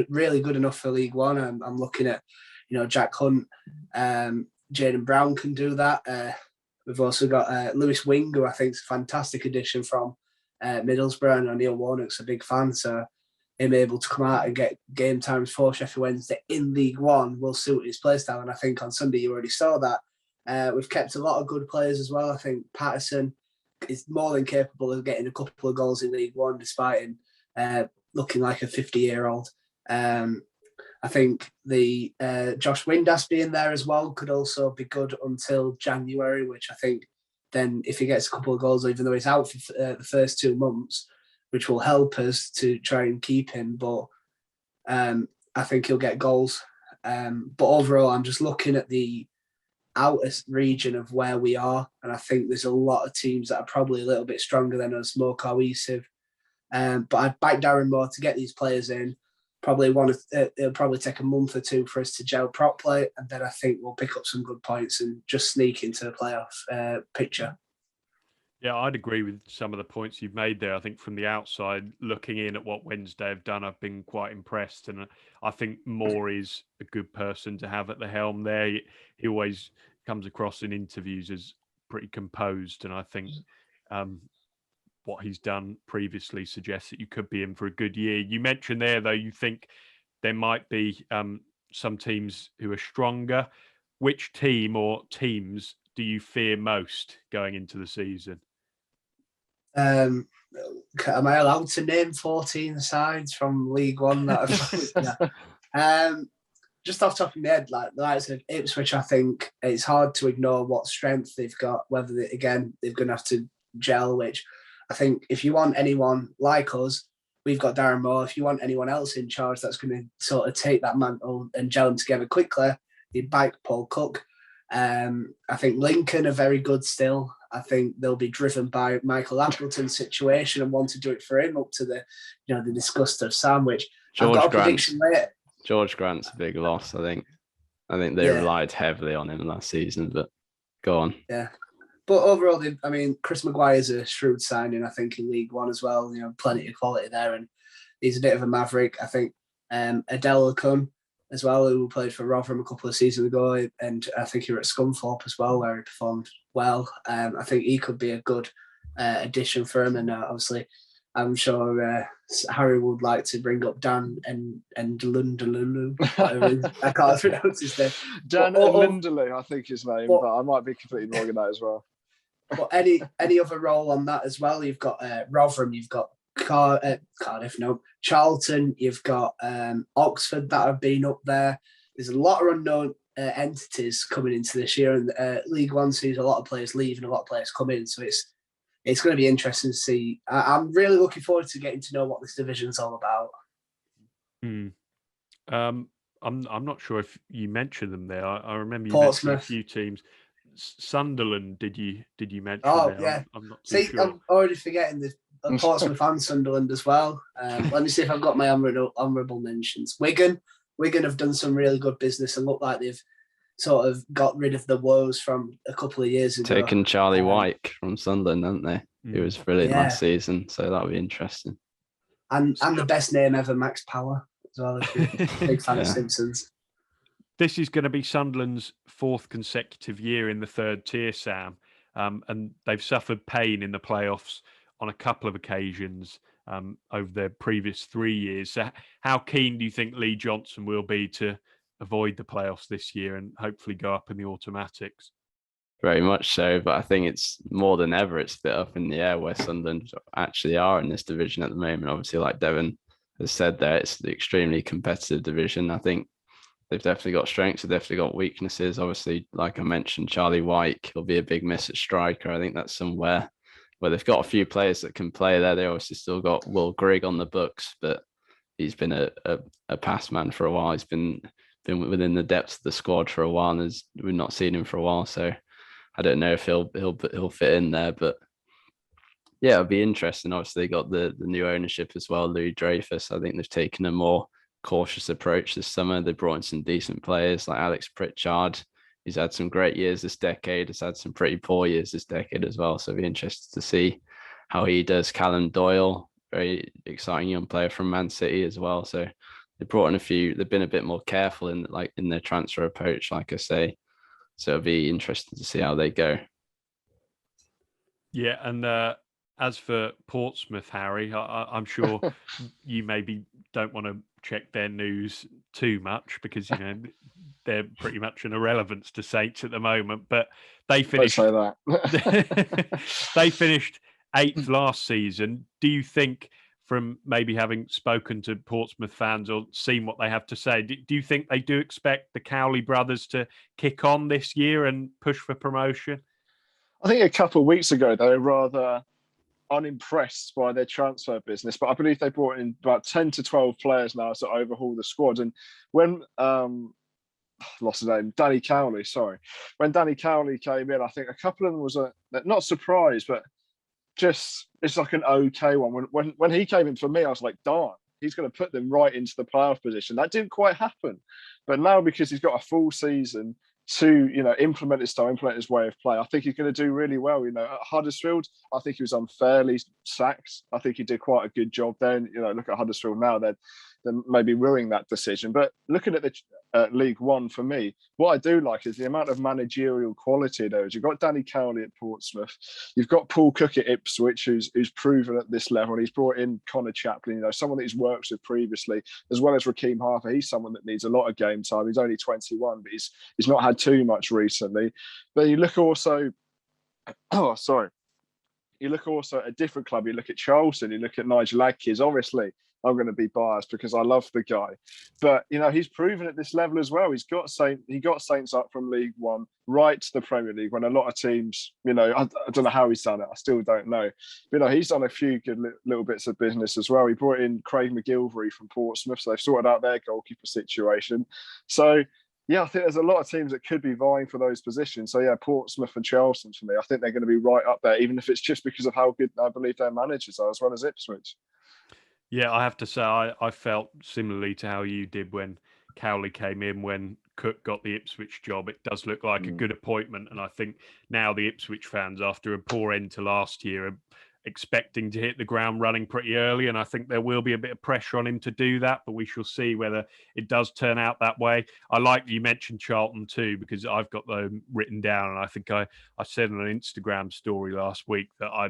really good enough for League One. I'm looking at, Jack Hunt, Jayden Brown can do that. We've also got Lewis Wing, who I think is a fantastic addition from Middlesbrough, and Neil Warnock's a big fan, so him able to come out and get game times for Sheffield Wednesday in League One will suit his play style. And I think on Sunday you already saw that. We've kept a lot of good players as well. I think Patterson is more than capable of getting a couple of goals in League One, despite him looking like a 50-year-old. I think the Josh Windass being there as well could also be good until January, which I think then if he gets a couple of goals, even though he's out for the first 2 months, which will help us to try and keep him. But I think he'll get goals. But overall, I'm just looking at the outer region of where we are, and I think there's a lot of teams that are probably a little bit stronger than us, more cohesive. But I'd back Darren Moore to get these players in. It'll probably take a month or two for us to gel properly, and then I think we'll pick up some good points and just sneak into the playoff picture. Yeah, I'd agree with some of the points you've made there. I think from the outside, looking in at what Wednesday have done, I've been quite impressed. And I think Moore is a good person to have at the helm there. He always comes across in interviews as pretty composed. And I think what he's done previously suggests that you could be in for a good year. You mentioned there, though, you think there might be some teams who are stronger. Which team or teams do you fear most going into the season? Am I allowed to name 14 sides from League One? Just off the top of my head, like the likes of Ipswich, I think it's hard to ignore what strength they've got. Whether they're going to have to gel, which I think if you want anyone like us, we've got Darren Moore. If you want anyone else in charge that's going to sort of take that mantle and gel them together quickly, you'd back Paul Cook. I think Lincoln are very good still. I think they'll be driven by Michael Appleton's situation and want to do it for him, up to the disgust of Sam, which I've got a prediction later. George Grant's a big loss, I think. They relied heavily on him last season, but go on. Yeah. But overall, Chris Maguire's a shrewd signing, I think, in League One as well. Plenty of quality there, and he's a bit of a maverick. I think Adele Kun as well, who played for Rotherham a couple of seasons ago, and I think he was at Scunthorpe as well, where he performed well. I think he could be a good addition for him, and obviously, I'm sure Harry would like to bring up Dan and Lundalulu. I can't pronounce his name. Dan Lundalulu, I think his name, but I might be completely wrong on that as well. But any other role on that as well? You've got Rotherham, you've got Cardiff, no, Charlton, you've got Oxford that have been up there. There's a lot of unknown entities coming into this year, and League One sees a lot of players leave and a lot of players come in. So it's going to be interesting to see. I'm really looking forward to getting to know what this division's all about. I'm not sure if you mentioned them there. I remember you Portsmouth. mentioned a few temes. Sunderland, did you mention? Oh, there? yeah. I'm not too sure. I'm already forgetting the Portsmouth and Sunderland as well. Let me see if I've got my honourable mentions. Wigan have done some really good business and look like they've sort of got rid of the woes from a couple of years ago. Taken Charlie Wyke from Sunderland, haven't they? He was brilliant last season, so that'll be interesting. And the best name ever, Max Power, as well. Big fan of Simpsons. This is going to be Sunderland's fourth consecutive year in the third tier, Sam, and they've suffered pain in the playoffs on a couple of occasions over their previous 3 years. So how keen do you think Lee Johnson will be to avoid the playoffs this year and hopefully go up in the automatics? Very much so, but I think it's more than ever, it's a bit up in the air where Sunderland actually are in this division at the moment. Obviously, like Devon has said there, it's the extremely competitive division. I think they've definitely got strengths. They've definitely got weaknesses. Obviously, like I mentioned, Charlie White will be a big miss at striker. I think that's somewhere where they've got a few players that can play there. They obviously still got Will Grigg on the books, but he's been a pass man for a while. He's been within the depths of the squad for a while, and we've not seen him for a while. So I don't know if he'll fit in there, but yeah, it'll be interesting. Obviously, they got the new ownership as well, Louis Dreyfus. I think they've taken a more cautious approach this summer. They brought in some decent players like Alex Pritchard. He's had some great years this decade. Has had some pretty poor years this decade as well. So it'll be interested to see how he does. Callum Doyle, very exciting young player from Man City as well. So they brought in a few. They've been a bit more careful in their transfer approach, like I say. So it'll be interesting to see how they go. Yeah, and as for Portsmouth, Harry, I'm sure you maybe don't want to check their news too much because they're pretty much an irrelevance to Saints at the moment. But they finished. Don't say that. They finished 8th last season. Do you think, from maybe having spoken to Portsmouth fans or seen what they have to say, do you think they do expect the Cowley brothers to kick on this year and push for promotion? I think a couple of weeks ago they were rather unimpressed by their transfer business, but I believe they brought in about 10 to 12 players now to overhaul the squad. And when lost his name, Danny Cowley, sorry. When Danny Cowley came in, I think a couple of them was not surprised, but just it's like an okay one. When he came in for me, I was like, darn, he's going to put them right into the playoff position. That didn't quite happen. But now because he's got a full season to implement his style, implement his way of play, I think he's going to do really well. At Huddersfield, I think he was unfairly sacked. I think he did quite a good job then. Look at Huddersfield now; they're maybe ruining that decision. But looking at the League One, for me, what I do like is the amount of managerial quality there is. You've got Danny Cowley at Portsmouth, you've got Paul Cook at Ipswich, who's proven at this level, and he's brought in Connor Chaplin, someone that he's worked with previously, as well as Raheem Harper. He's someone that needs a lot of game time. He's only 21, but he's not had too much recently. But you look also, you look also at a different club. You look at Charlton, you look at Nigel Adkins. Obviously, I'm going to be biased because I love the guy, but he's proven at this level as well. He got Saints up from League One right to the Premier League when a lot of teams, I don't know how he's done it. I still don't know. But, he's done a few good little bits of business as well. He brought in Craig McGilvery from Portsmouth, so they've sorted out their goalkeeper situation. So yeah, I think there's a lot of teams that could be vying for those positions. So yeah, Portsmouth and Charlton for me, I think they're going to be right up there, even if it's just because of how good I believe their managers are, as well as Ipswich. Yeah, I have to say, I felt similarly to how you did when Cowley came in, when Cook got the Ipswich job. It does look like a good appointment. And I think now the Ipswich fans, after a poor end to last year, are expecting to hit the ground running pretty early. And I think there will be a bit of pressure on him to do that, but we shall see whether it does turn out that way. I like you mentioned Charlton too, because I've got them written down. And I think I said on an Instagram story last week that I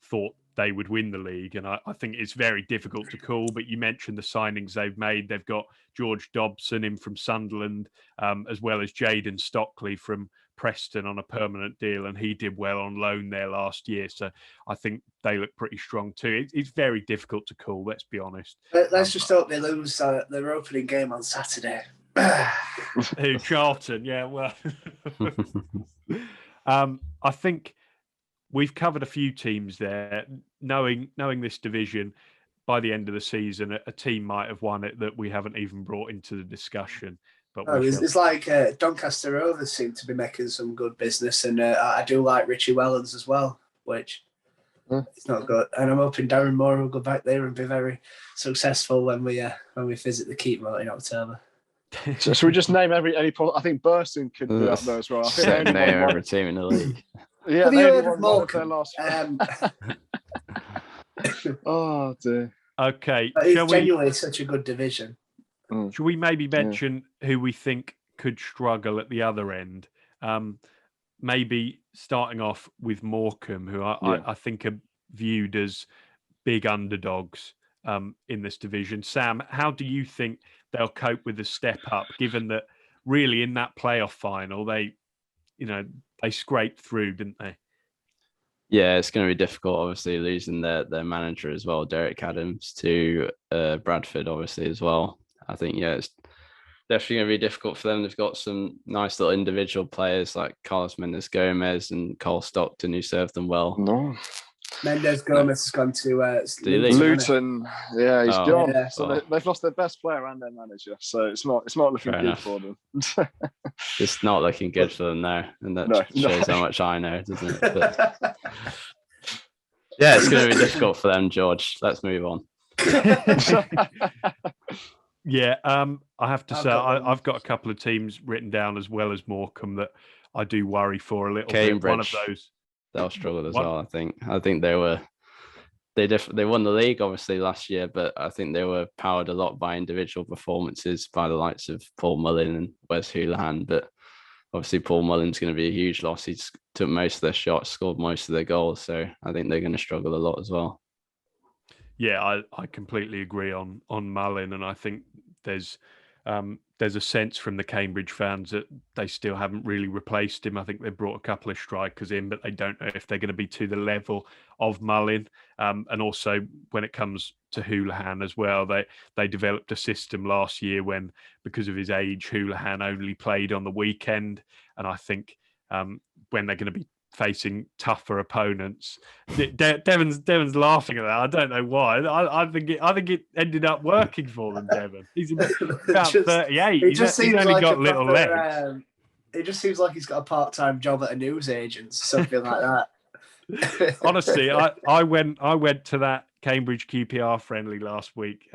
thought they would win the league, and I think it's very difficult to call. But you mentioned the signings they've made. They've got George Dobson in from Sunderland, as well as Jayden Stockley from Preston on a permanent deal, and he did well on loan there last year. So I think they look pretty strong too. It's very difficult to call, let's be honest. Let's just hope they lose their opening game on Saturday. Who, Charlton? Yeah, well, I think we've covered a few teams there. Knowing this division, by the end of the season, a team might have won it that we haven't even brought into the discussion. But it's like Doncaster Rovers seem to be making some good business, and I do like Richie Wellens as well, which it's not good. And I'm hoping Darren Moore will go back there and be very successful when we visit the Keepmoat in October. So should we just name any? I think Burston could be up there as well. I think name every team in the league. Yeah, have you heard of their last. Oh dear. Okay, it's genuinely such a good division. Should we maybe mention who we think could struggle at the other end? Maybe starting off with Morecambe, who I think are viewed as big underdogs in this division. Sam, how do you think they'll cope with the step up, given that really in that playoff final they scraped through, didn't they? Yeah, it's going to be difficult, obviously, losing their manager as well, Derek Adams, to Bradford, obviously, as well. I think, definitely going to be difficult for them. They've got some nice little individual players like Carlos Mendes Gomez and Cole Stockton who serve them well. No. Mendes Gomez has gone to Luton. Yeah, he's gone. Yeah. So they've lost their best player and their manager. So it's not looking good for them. It's not looking good for them now, and that shows how much I know, doesn't it? But, yeah, it's going to be difficult for them, George. Let's move on. Yeah, I have to say I've got a couple of teams written down as well as Morecambe that I do worry for a little Cambridge, bit. One of those. They'll struggle as well. I think they won the league obviously last year, but I think they were powered a lot by individual performances by the likes of Paul Mullin and Wes Houlihan. But obviously Paul Mullin's going to be a huge loss. He took most of their shots, scored most of their goals, so I think they're going to struggle a lot as well. Yeah, I completely agree on Mullin, and I think there's a sense from the Cambridge fans that they still haven't really replaced him. I think they've brought a couple of strikers in, but they don't know if they're going to be to the level of Mullin. And also when it comes to Houlihan as well, they developed a system last year when, because of his age, Houlihan only played on the weekend. And I think when they're going to be facing tougher opponents, Devon's laughing at that. I don't know why. I think it ended up working for them. Devon, he's about 38. He's only got little legs. It just seems like he's got a part-time job at a newsagent, something like that. Honestly, I went to that Cambridge QPR friendly last week,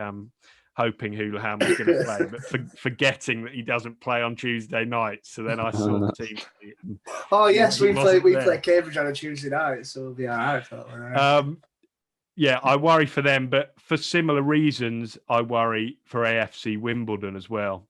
hoping Houlihan was going to play, but forgetting that he doesn't play on Tuesday nights. So then I saw the team. Oh yes, we play Cambridge on a Tuesday night, so we'll be all right. Yeah, I worry for them, but for similar reasons, I worry for AFC Wimbledon as well,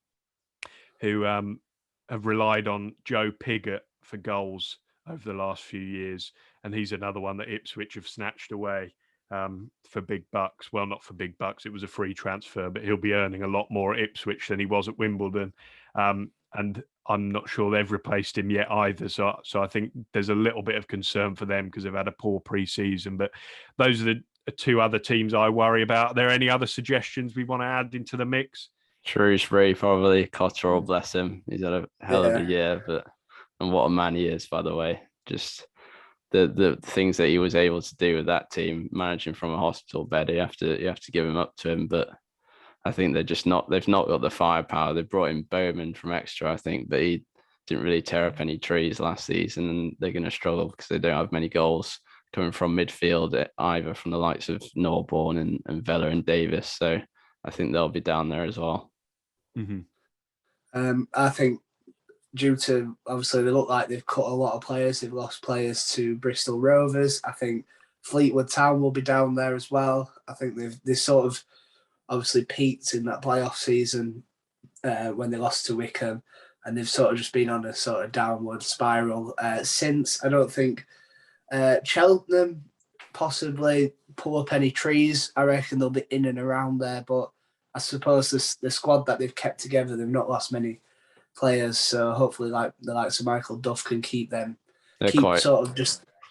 who have relied on Joe Pigott for goals over the last few years, and he's another one that Ipswich have snatched away for big bucks. Well, not for big bucks. It was a free transfer, but he'll be earning a lot more at Ipswich than he was at Wimbledon. And I'm not sure they've replaced him yet either. So I think there's a little bit of concern for them because they've had a poor pre-season. But those are the two other teams I worry about. Are there any other suggestions we want to add into the mix? Shrewsbury, probably. Cotterill, bless him. He's had a hell of a year, and what a man he is, by the way. Just the things that he was able to do with that team, managing from a hospital bed, you have to give him up to him. But I think they've not got the firepower. They brought in Bowman from Exeter, I think, but he didn't really tear up any trees last season, and they're going to struggle because they don't have many goals coming from midfield, either from the likes of Norborn and Vella and Davis. So I think they'll be down there as well. Mm-hmm. I think due to, obviously, they look like they've cut a lot of players. They've lost players to Bristol Rovers. I think Fleetwood Town will be down there as well. I think they've sort of obviously peaked in that playoff season when they lost to Wickham, and they've sort of just been on a sort of downward spiral since. I don't think Cheltenham possibly pull up any trees. I reckon they'll be in and around there, but I suppose the squad that they've kept together, they've not lost many players, so hopefully like the likes of Michael Duff can keep them.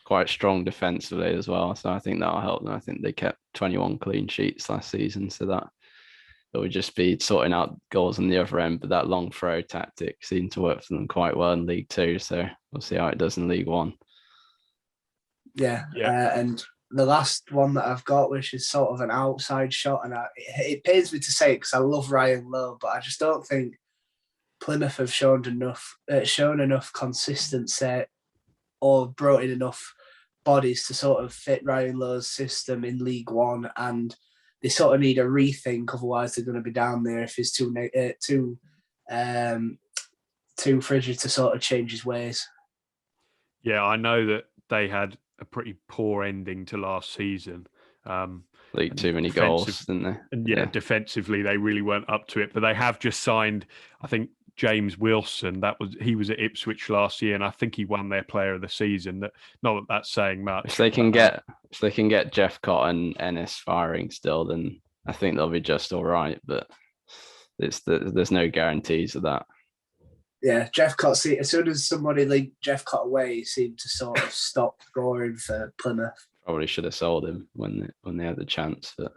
Quite strong defensively as well, so I think that'll help them. I think they kept 21 clean sheets last season, so that it would just be sorting out goals on the other end. But that long throw tactic seemed to work for them quite well in League Two, so we'll see how it does in League One. And the last one that I've got, which is sort of an outside shot, and it pains me to say it because I love Ryan Lowe, but I just don't think Plymouth have shown enough consistency or brought in enough bodies to sort of fit Ryan Lowe's system in League One, and they sort of need a rethink. Otherwise, they're going to be down there if he's too frigid to sort of change his ways. Yeah, I know that they had a pretty poor ending to last season. Like too many goals, didn't they? And defensively they really weren't up to it. But they have just signed, I think, James Wilson. He was at Ipswich last year, and I think he won their Player of the Season. Not that that's saying much. If they can get Jeff Cott and Ennis firing still, then I think they'll be just all right. But there's no guarantees of that. Yeah, Jeff Cott. As soon as somebody linked Jeff Cott away, he seemed to sort of stop scoring for Plymouth. Probably should have sold him when they had the chance, but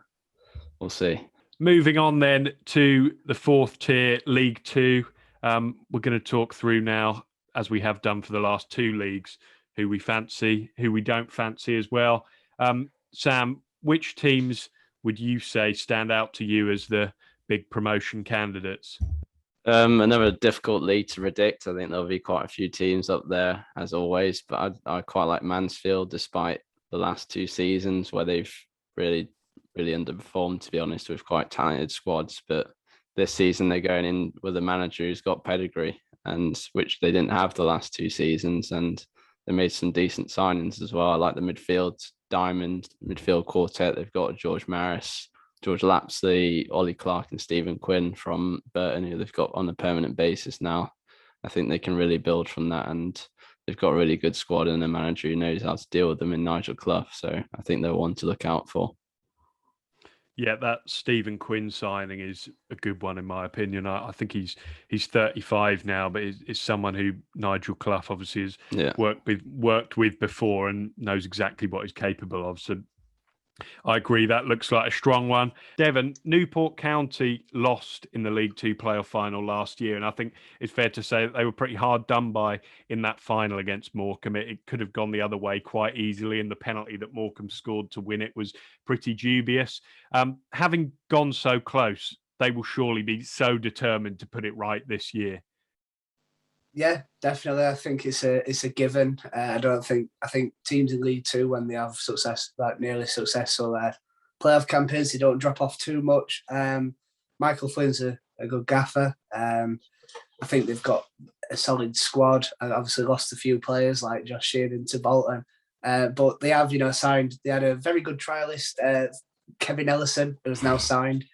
we'll see. Moving on then to the fourth tier, League Two. We're going to talk through now, as we have done for the last two leagues, who we fancy, who we don't fancy as well. Sam, which teams would you say stand out to you as the big promotion candidates? Another difficult league to predict. I think there'll be quite a few teams up there, as always, but I quite like Mansfield, despite the last two seasons where they've really underperformed, to be honest, with quite talented squads. But this season they're going in with a manager who's got pedigree, and which they didn't have the last two seasons. And they made some decent signings as well. I like the midfield quartet. They've got George Maris, George Lapsley, Ollie Clark, and Stephen Quinn from Burton, who they've got on a permanent basis now. I think they can really build from that, and they've got a really good squad and a manager who knows how to deal with them in Nigel Clough. So I think they're one to look out for. Yeah, that Stephen Quinn signing is a good one in my opinion. I think he's 35 now, but is someone who Nigel Clough obviously has worked with before and knows exactly what he's capable of. So I agree, that looks like a strong one. Devon, Newport County lost in the League Two playoff final last year, and I think it's fair to say that they were pretty hard done by in that final against Morecambe. It could have gone the other way quite easily, and the penalty that Morecambe scored to win it was pretty dubious. Having gone so close, they will surely be so determined to put it right this year. Yeah, definitely. I think it's a given. I think teams in League Two, when they have success, like nearly successful playoff campaigns, they don't drop off too much. Michael Flynn's a good gaffer. I think they've got a solid squad. And obviously lost a few players like Josh Sheeran to Bolton, but they have signed. They had a very good trialist, Kevin Ellison, who is now signed.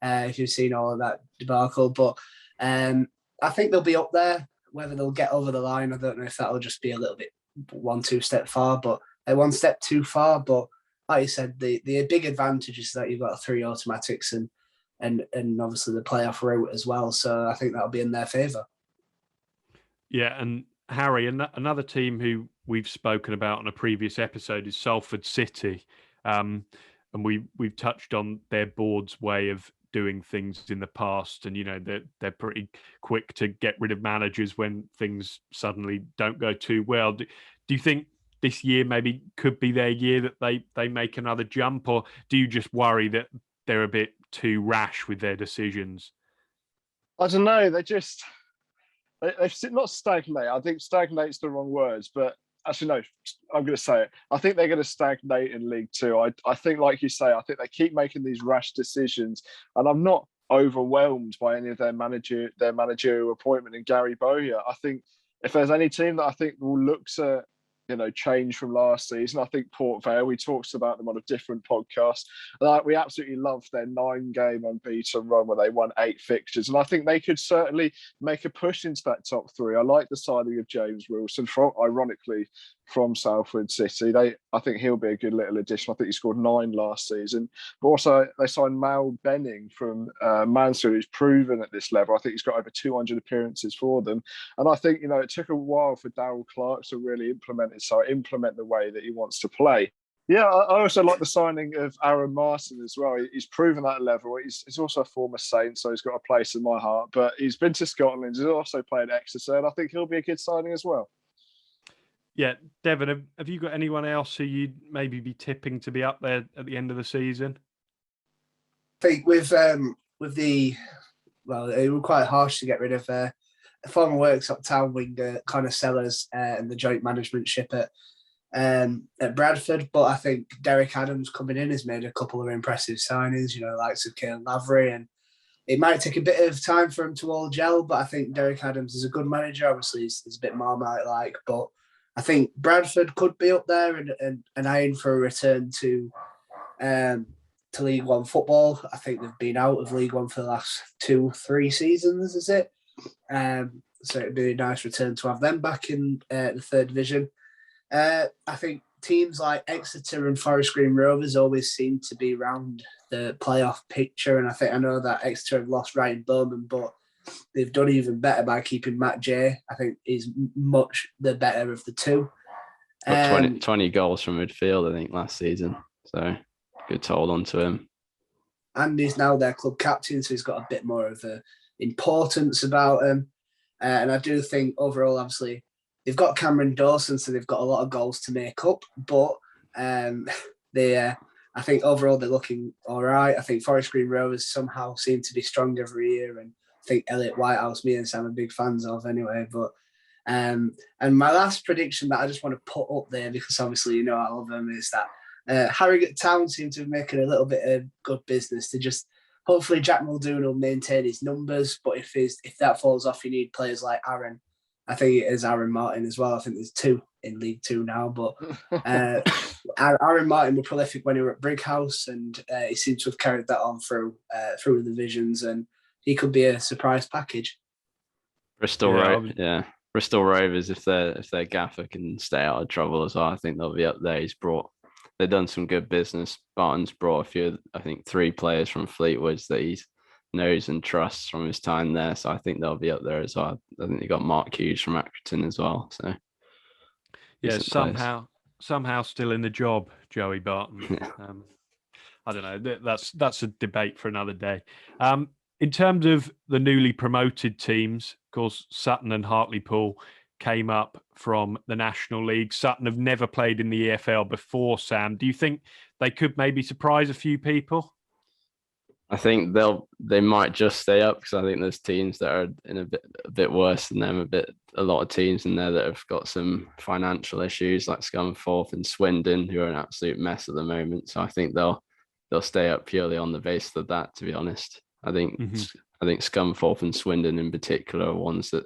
If you've seen all of that debacle, but I think they'll be up there. Whether they'll get over the line, I don't know if that'll just be a little bit 1-2 step far, but one step too far. But like you said, the big advantage is that you've got 3 automatics and obviously the playoff route as well. So I think that'll be in their favour. Yeah, and Harry, another team who we've spoken about on a previous episode is Salford City, and we've touched on their board's way of doing things in the past, and they're pretty quick to get rid of managers when things suddenly don't go too well. Do you think this year maybe could be their year that they make another jump, or do you just worry that they're a bit too rash with their decisions? I don't know. They've not stagnate. I think stagnate's the wrong words, but actually, no, I'm going to say it. I think they're going to stagnate in League Two. I think, like you say, I think they keep making these rash decisions, and I'm not overwhelmed by any of their managerial appointment in Gary Bowyer. I think if there's any team that I think will look to change from last season, I think Port Vale. We talked about them on a different podcast. We absolutely loved their 9-game unbeaten run where they won 8 fixtures, and I think they could certainly make a push into that top 3. I like the signing of James Wilson, ironically from Salford City. I think he'll be a good little addition. I think he scored 9 last season. But also they signed Mal Benning from Mansfield, who's proven at this level. I think he's got over 200 appearances for them. And I think, it took a while for Darryl Clark to really implement the way that he wants to play. Yeah, I also like the signing of Aaron Martin as well. He's proven that level. He's also a former Saint, so he's got a place in my heart. But he's been to Scotland. He's also played Exeter, and I think he'll be a good signing as well. Yeah, Devon, have you got anyone else who you'd maybe be tipping to be up there at the end of the season? I think it was quite harsh to get rid of a former Worksop Town winger, Connor Sellers, and the joint managementship at Bradford. But I think Derek Adams coming in has made a couple of impressive signings, likes of Kieran Lavery, and it might take a bit of time for him to all gel, but I think Derek Adams is a good manager. Obviously, he's a bit Marmite-like, but I think Bradford could be up there and eyeing for a return to League One football. I think they've been out of League One for the last 2-3 seasons, is it? So it'd be a nice return to have them back in the 3rd division. I think teams like Exeter and Forest Green Rovers always seem to be around the playoff picture, and I know that Exeter have lost Ryan Bowman, but they've done even better by keeping Matt Jay. I think he's much the better of the two. 20 goals from midfield, I think, last season. So good to hold on to him. Andy's now their club captain, so he's got a bit more of a importance about him. And I do think overall, obviously, they've got Cameron Dawson, so they've got a lot of goals to make up. But I think overall they're looking all right. I think Forest Green Rovers somehow seem to be strong every year, and I think Elliot Whitehouse, me and Sam are big fans of anyway. But and my last prediction that I just want to put up there, because obviously I love them, is that Harrogate Town seem to be making a little bit of good business to just. Hopefully Jack Muldoon will maintain his numbers, but if that falls off, you need players like Aaron. I think it is Aaron Martin as well. I think there's 2 in League 2 now, but Aaron Martin were prolific when he were at Brighouse, and he seems to have carried that on through the divisions, and he could be a surprise package. Bristol Rovers, if their gaffer can stay out of trouble as well, I think they'll be up there. They've done some good business. Barton's brought a few, I think 3 players from Fleetwood that he knows and trusts from his time there. So I think they'll be up there as well. I think they got Mark Hughes from Accrington as well. So yeah, somehow still in the job, Joey Barton. Yeah. I don't know. That's a debate for another day. In terms of the newly promoted teams, of course, Sutton and Hartlepool came up from the National League. Sutton have never played in the EFL before, Sam. Do you think they could maybe surprise a few people? I think they might just stay up, because I think there's teams that are in a bit worse than them. A lot of teams in there that have got some financial issues, like Scunthorpe and Swindon, who are an absolute mess at the moment. So I think they'll stay up purely on the basis of that, to be honest. I think Scunthorpe and Swindon in particular are ones that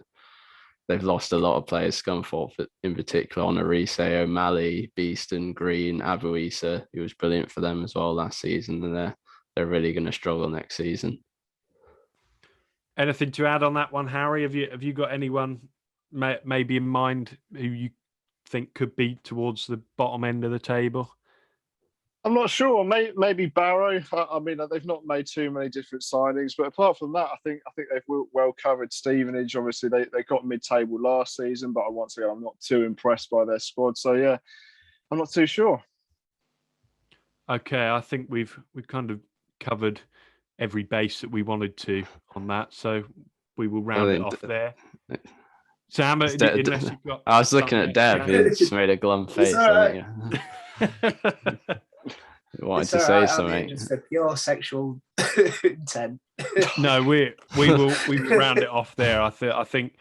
they've lost a lot of players. Scunthorpe in particular, on Arise, O'Malley, Beeston, Green, Abuisa, who was brilliant for them as well last season, and they're really going to struggle next season. Anything to add on that one, Harry? Have you got anyone maybe in mind who you think could be towards the bottom end of the table? I'm not sure. Maybe Barrow. I mean, they've not made too many different signings, but apart from that, I think they've well covered. Stevenage, obviously, they got mid-table last season, but once again, I'm not too impressed by their squad. So yeah, I'm not too sure. Okay, I think we've kind of covered every base that we wanted to on that, so we will round it off there. Sam, unless you've got, I was looking at Dev, who just made a glum face. Wanted to say something. It's a pure sexual intent. No, we will round it off there. I think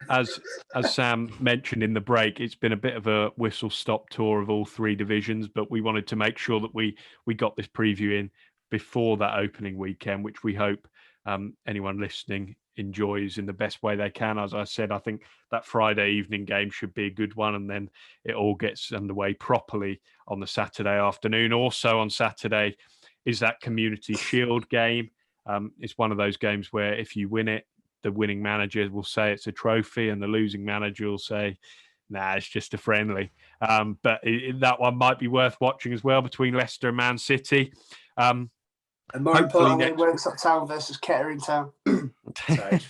as Sam mentioned in the break, it's been a bit of a whistle-stop tour of all 3 divisions, but we wanted to make sure that we got this preview in before that opening weekend, which we hope anyone listening enjoys in the best way they can. As I said, I think that Friday evening game should be a good one, and then it all gets underway properly on the Saturday afternoon. Also on Saturday is that Community Shield game. It's one of those games where if you win it, the winning manager will say it's a trophy, and the losing manager will say, nah, it's just a friendly. But that one might be worth watching as well, between Leicester and Man City. And more importantly, Worksop Town versus Kettering Town. Sorry,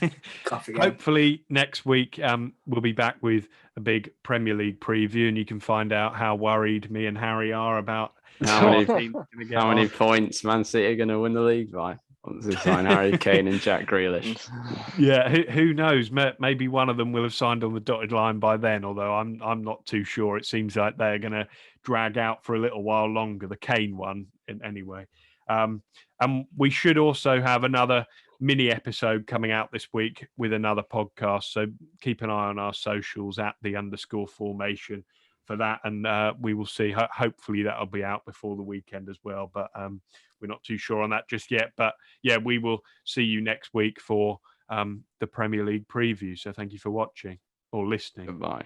cough again. Hopefully next week we'll be back with a big Premier League preview, and you can find out how worried me and Harry are about how many points Man City are going to win the league by. Once they sign Harry Kane and Jack Grealish. Yeah, who knows? Maybe one of them will have signed on the dotted line by then, although I'm not too sure. It seems like they're going to drag out for a little while longer, the Kane one anyway. And we should also have another mini episode coming out this week with another podcast. So keep an eye on our socials at _Fourmation for that. And we will see. Hopefully that'll be out before the weekend as well. But we're not too sure on that just yet. But yeah, we will see you next week for the Premier League preview. So thank you for watching or listening. Goodbye.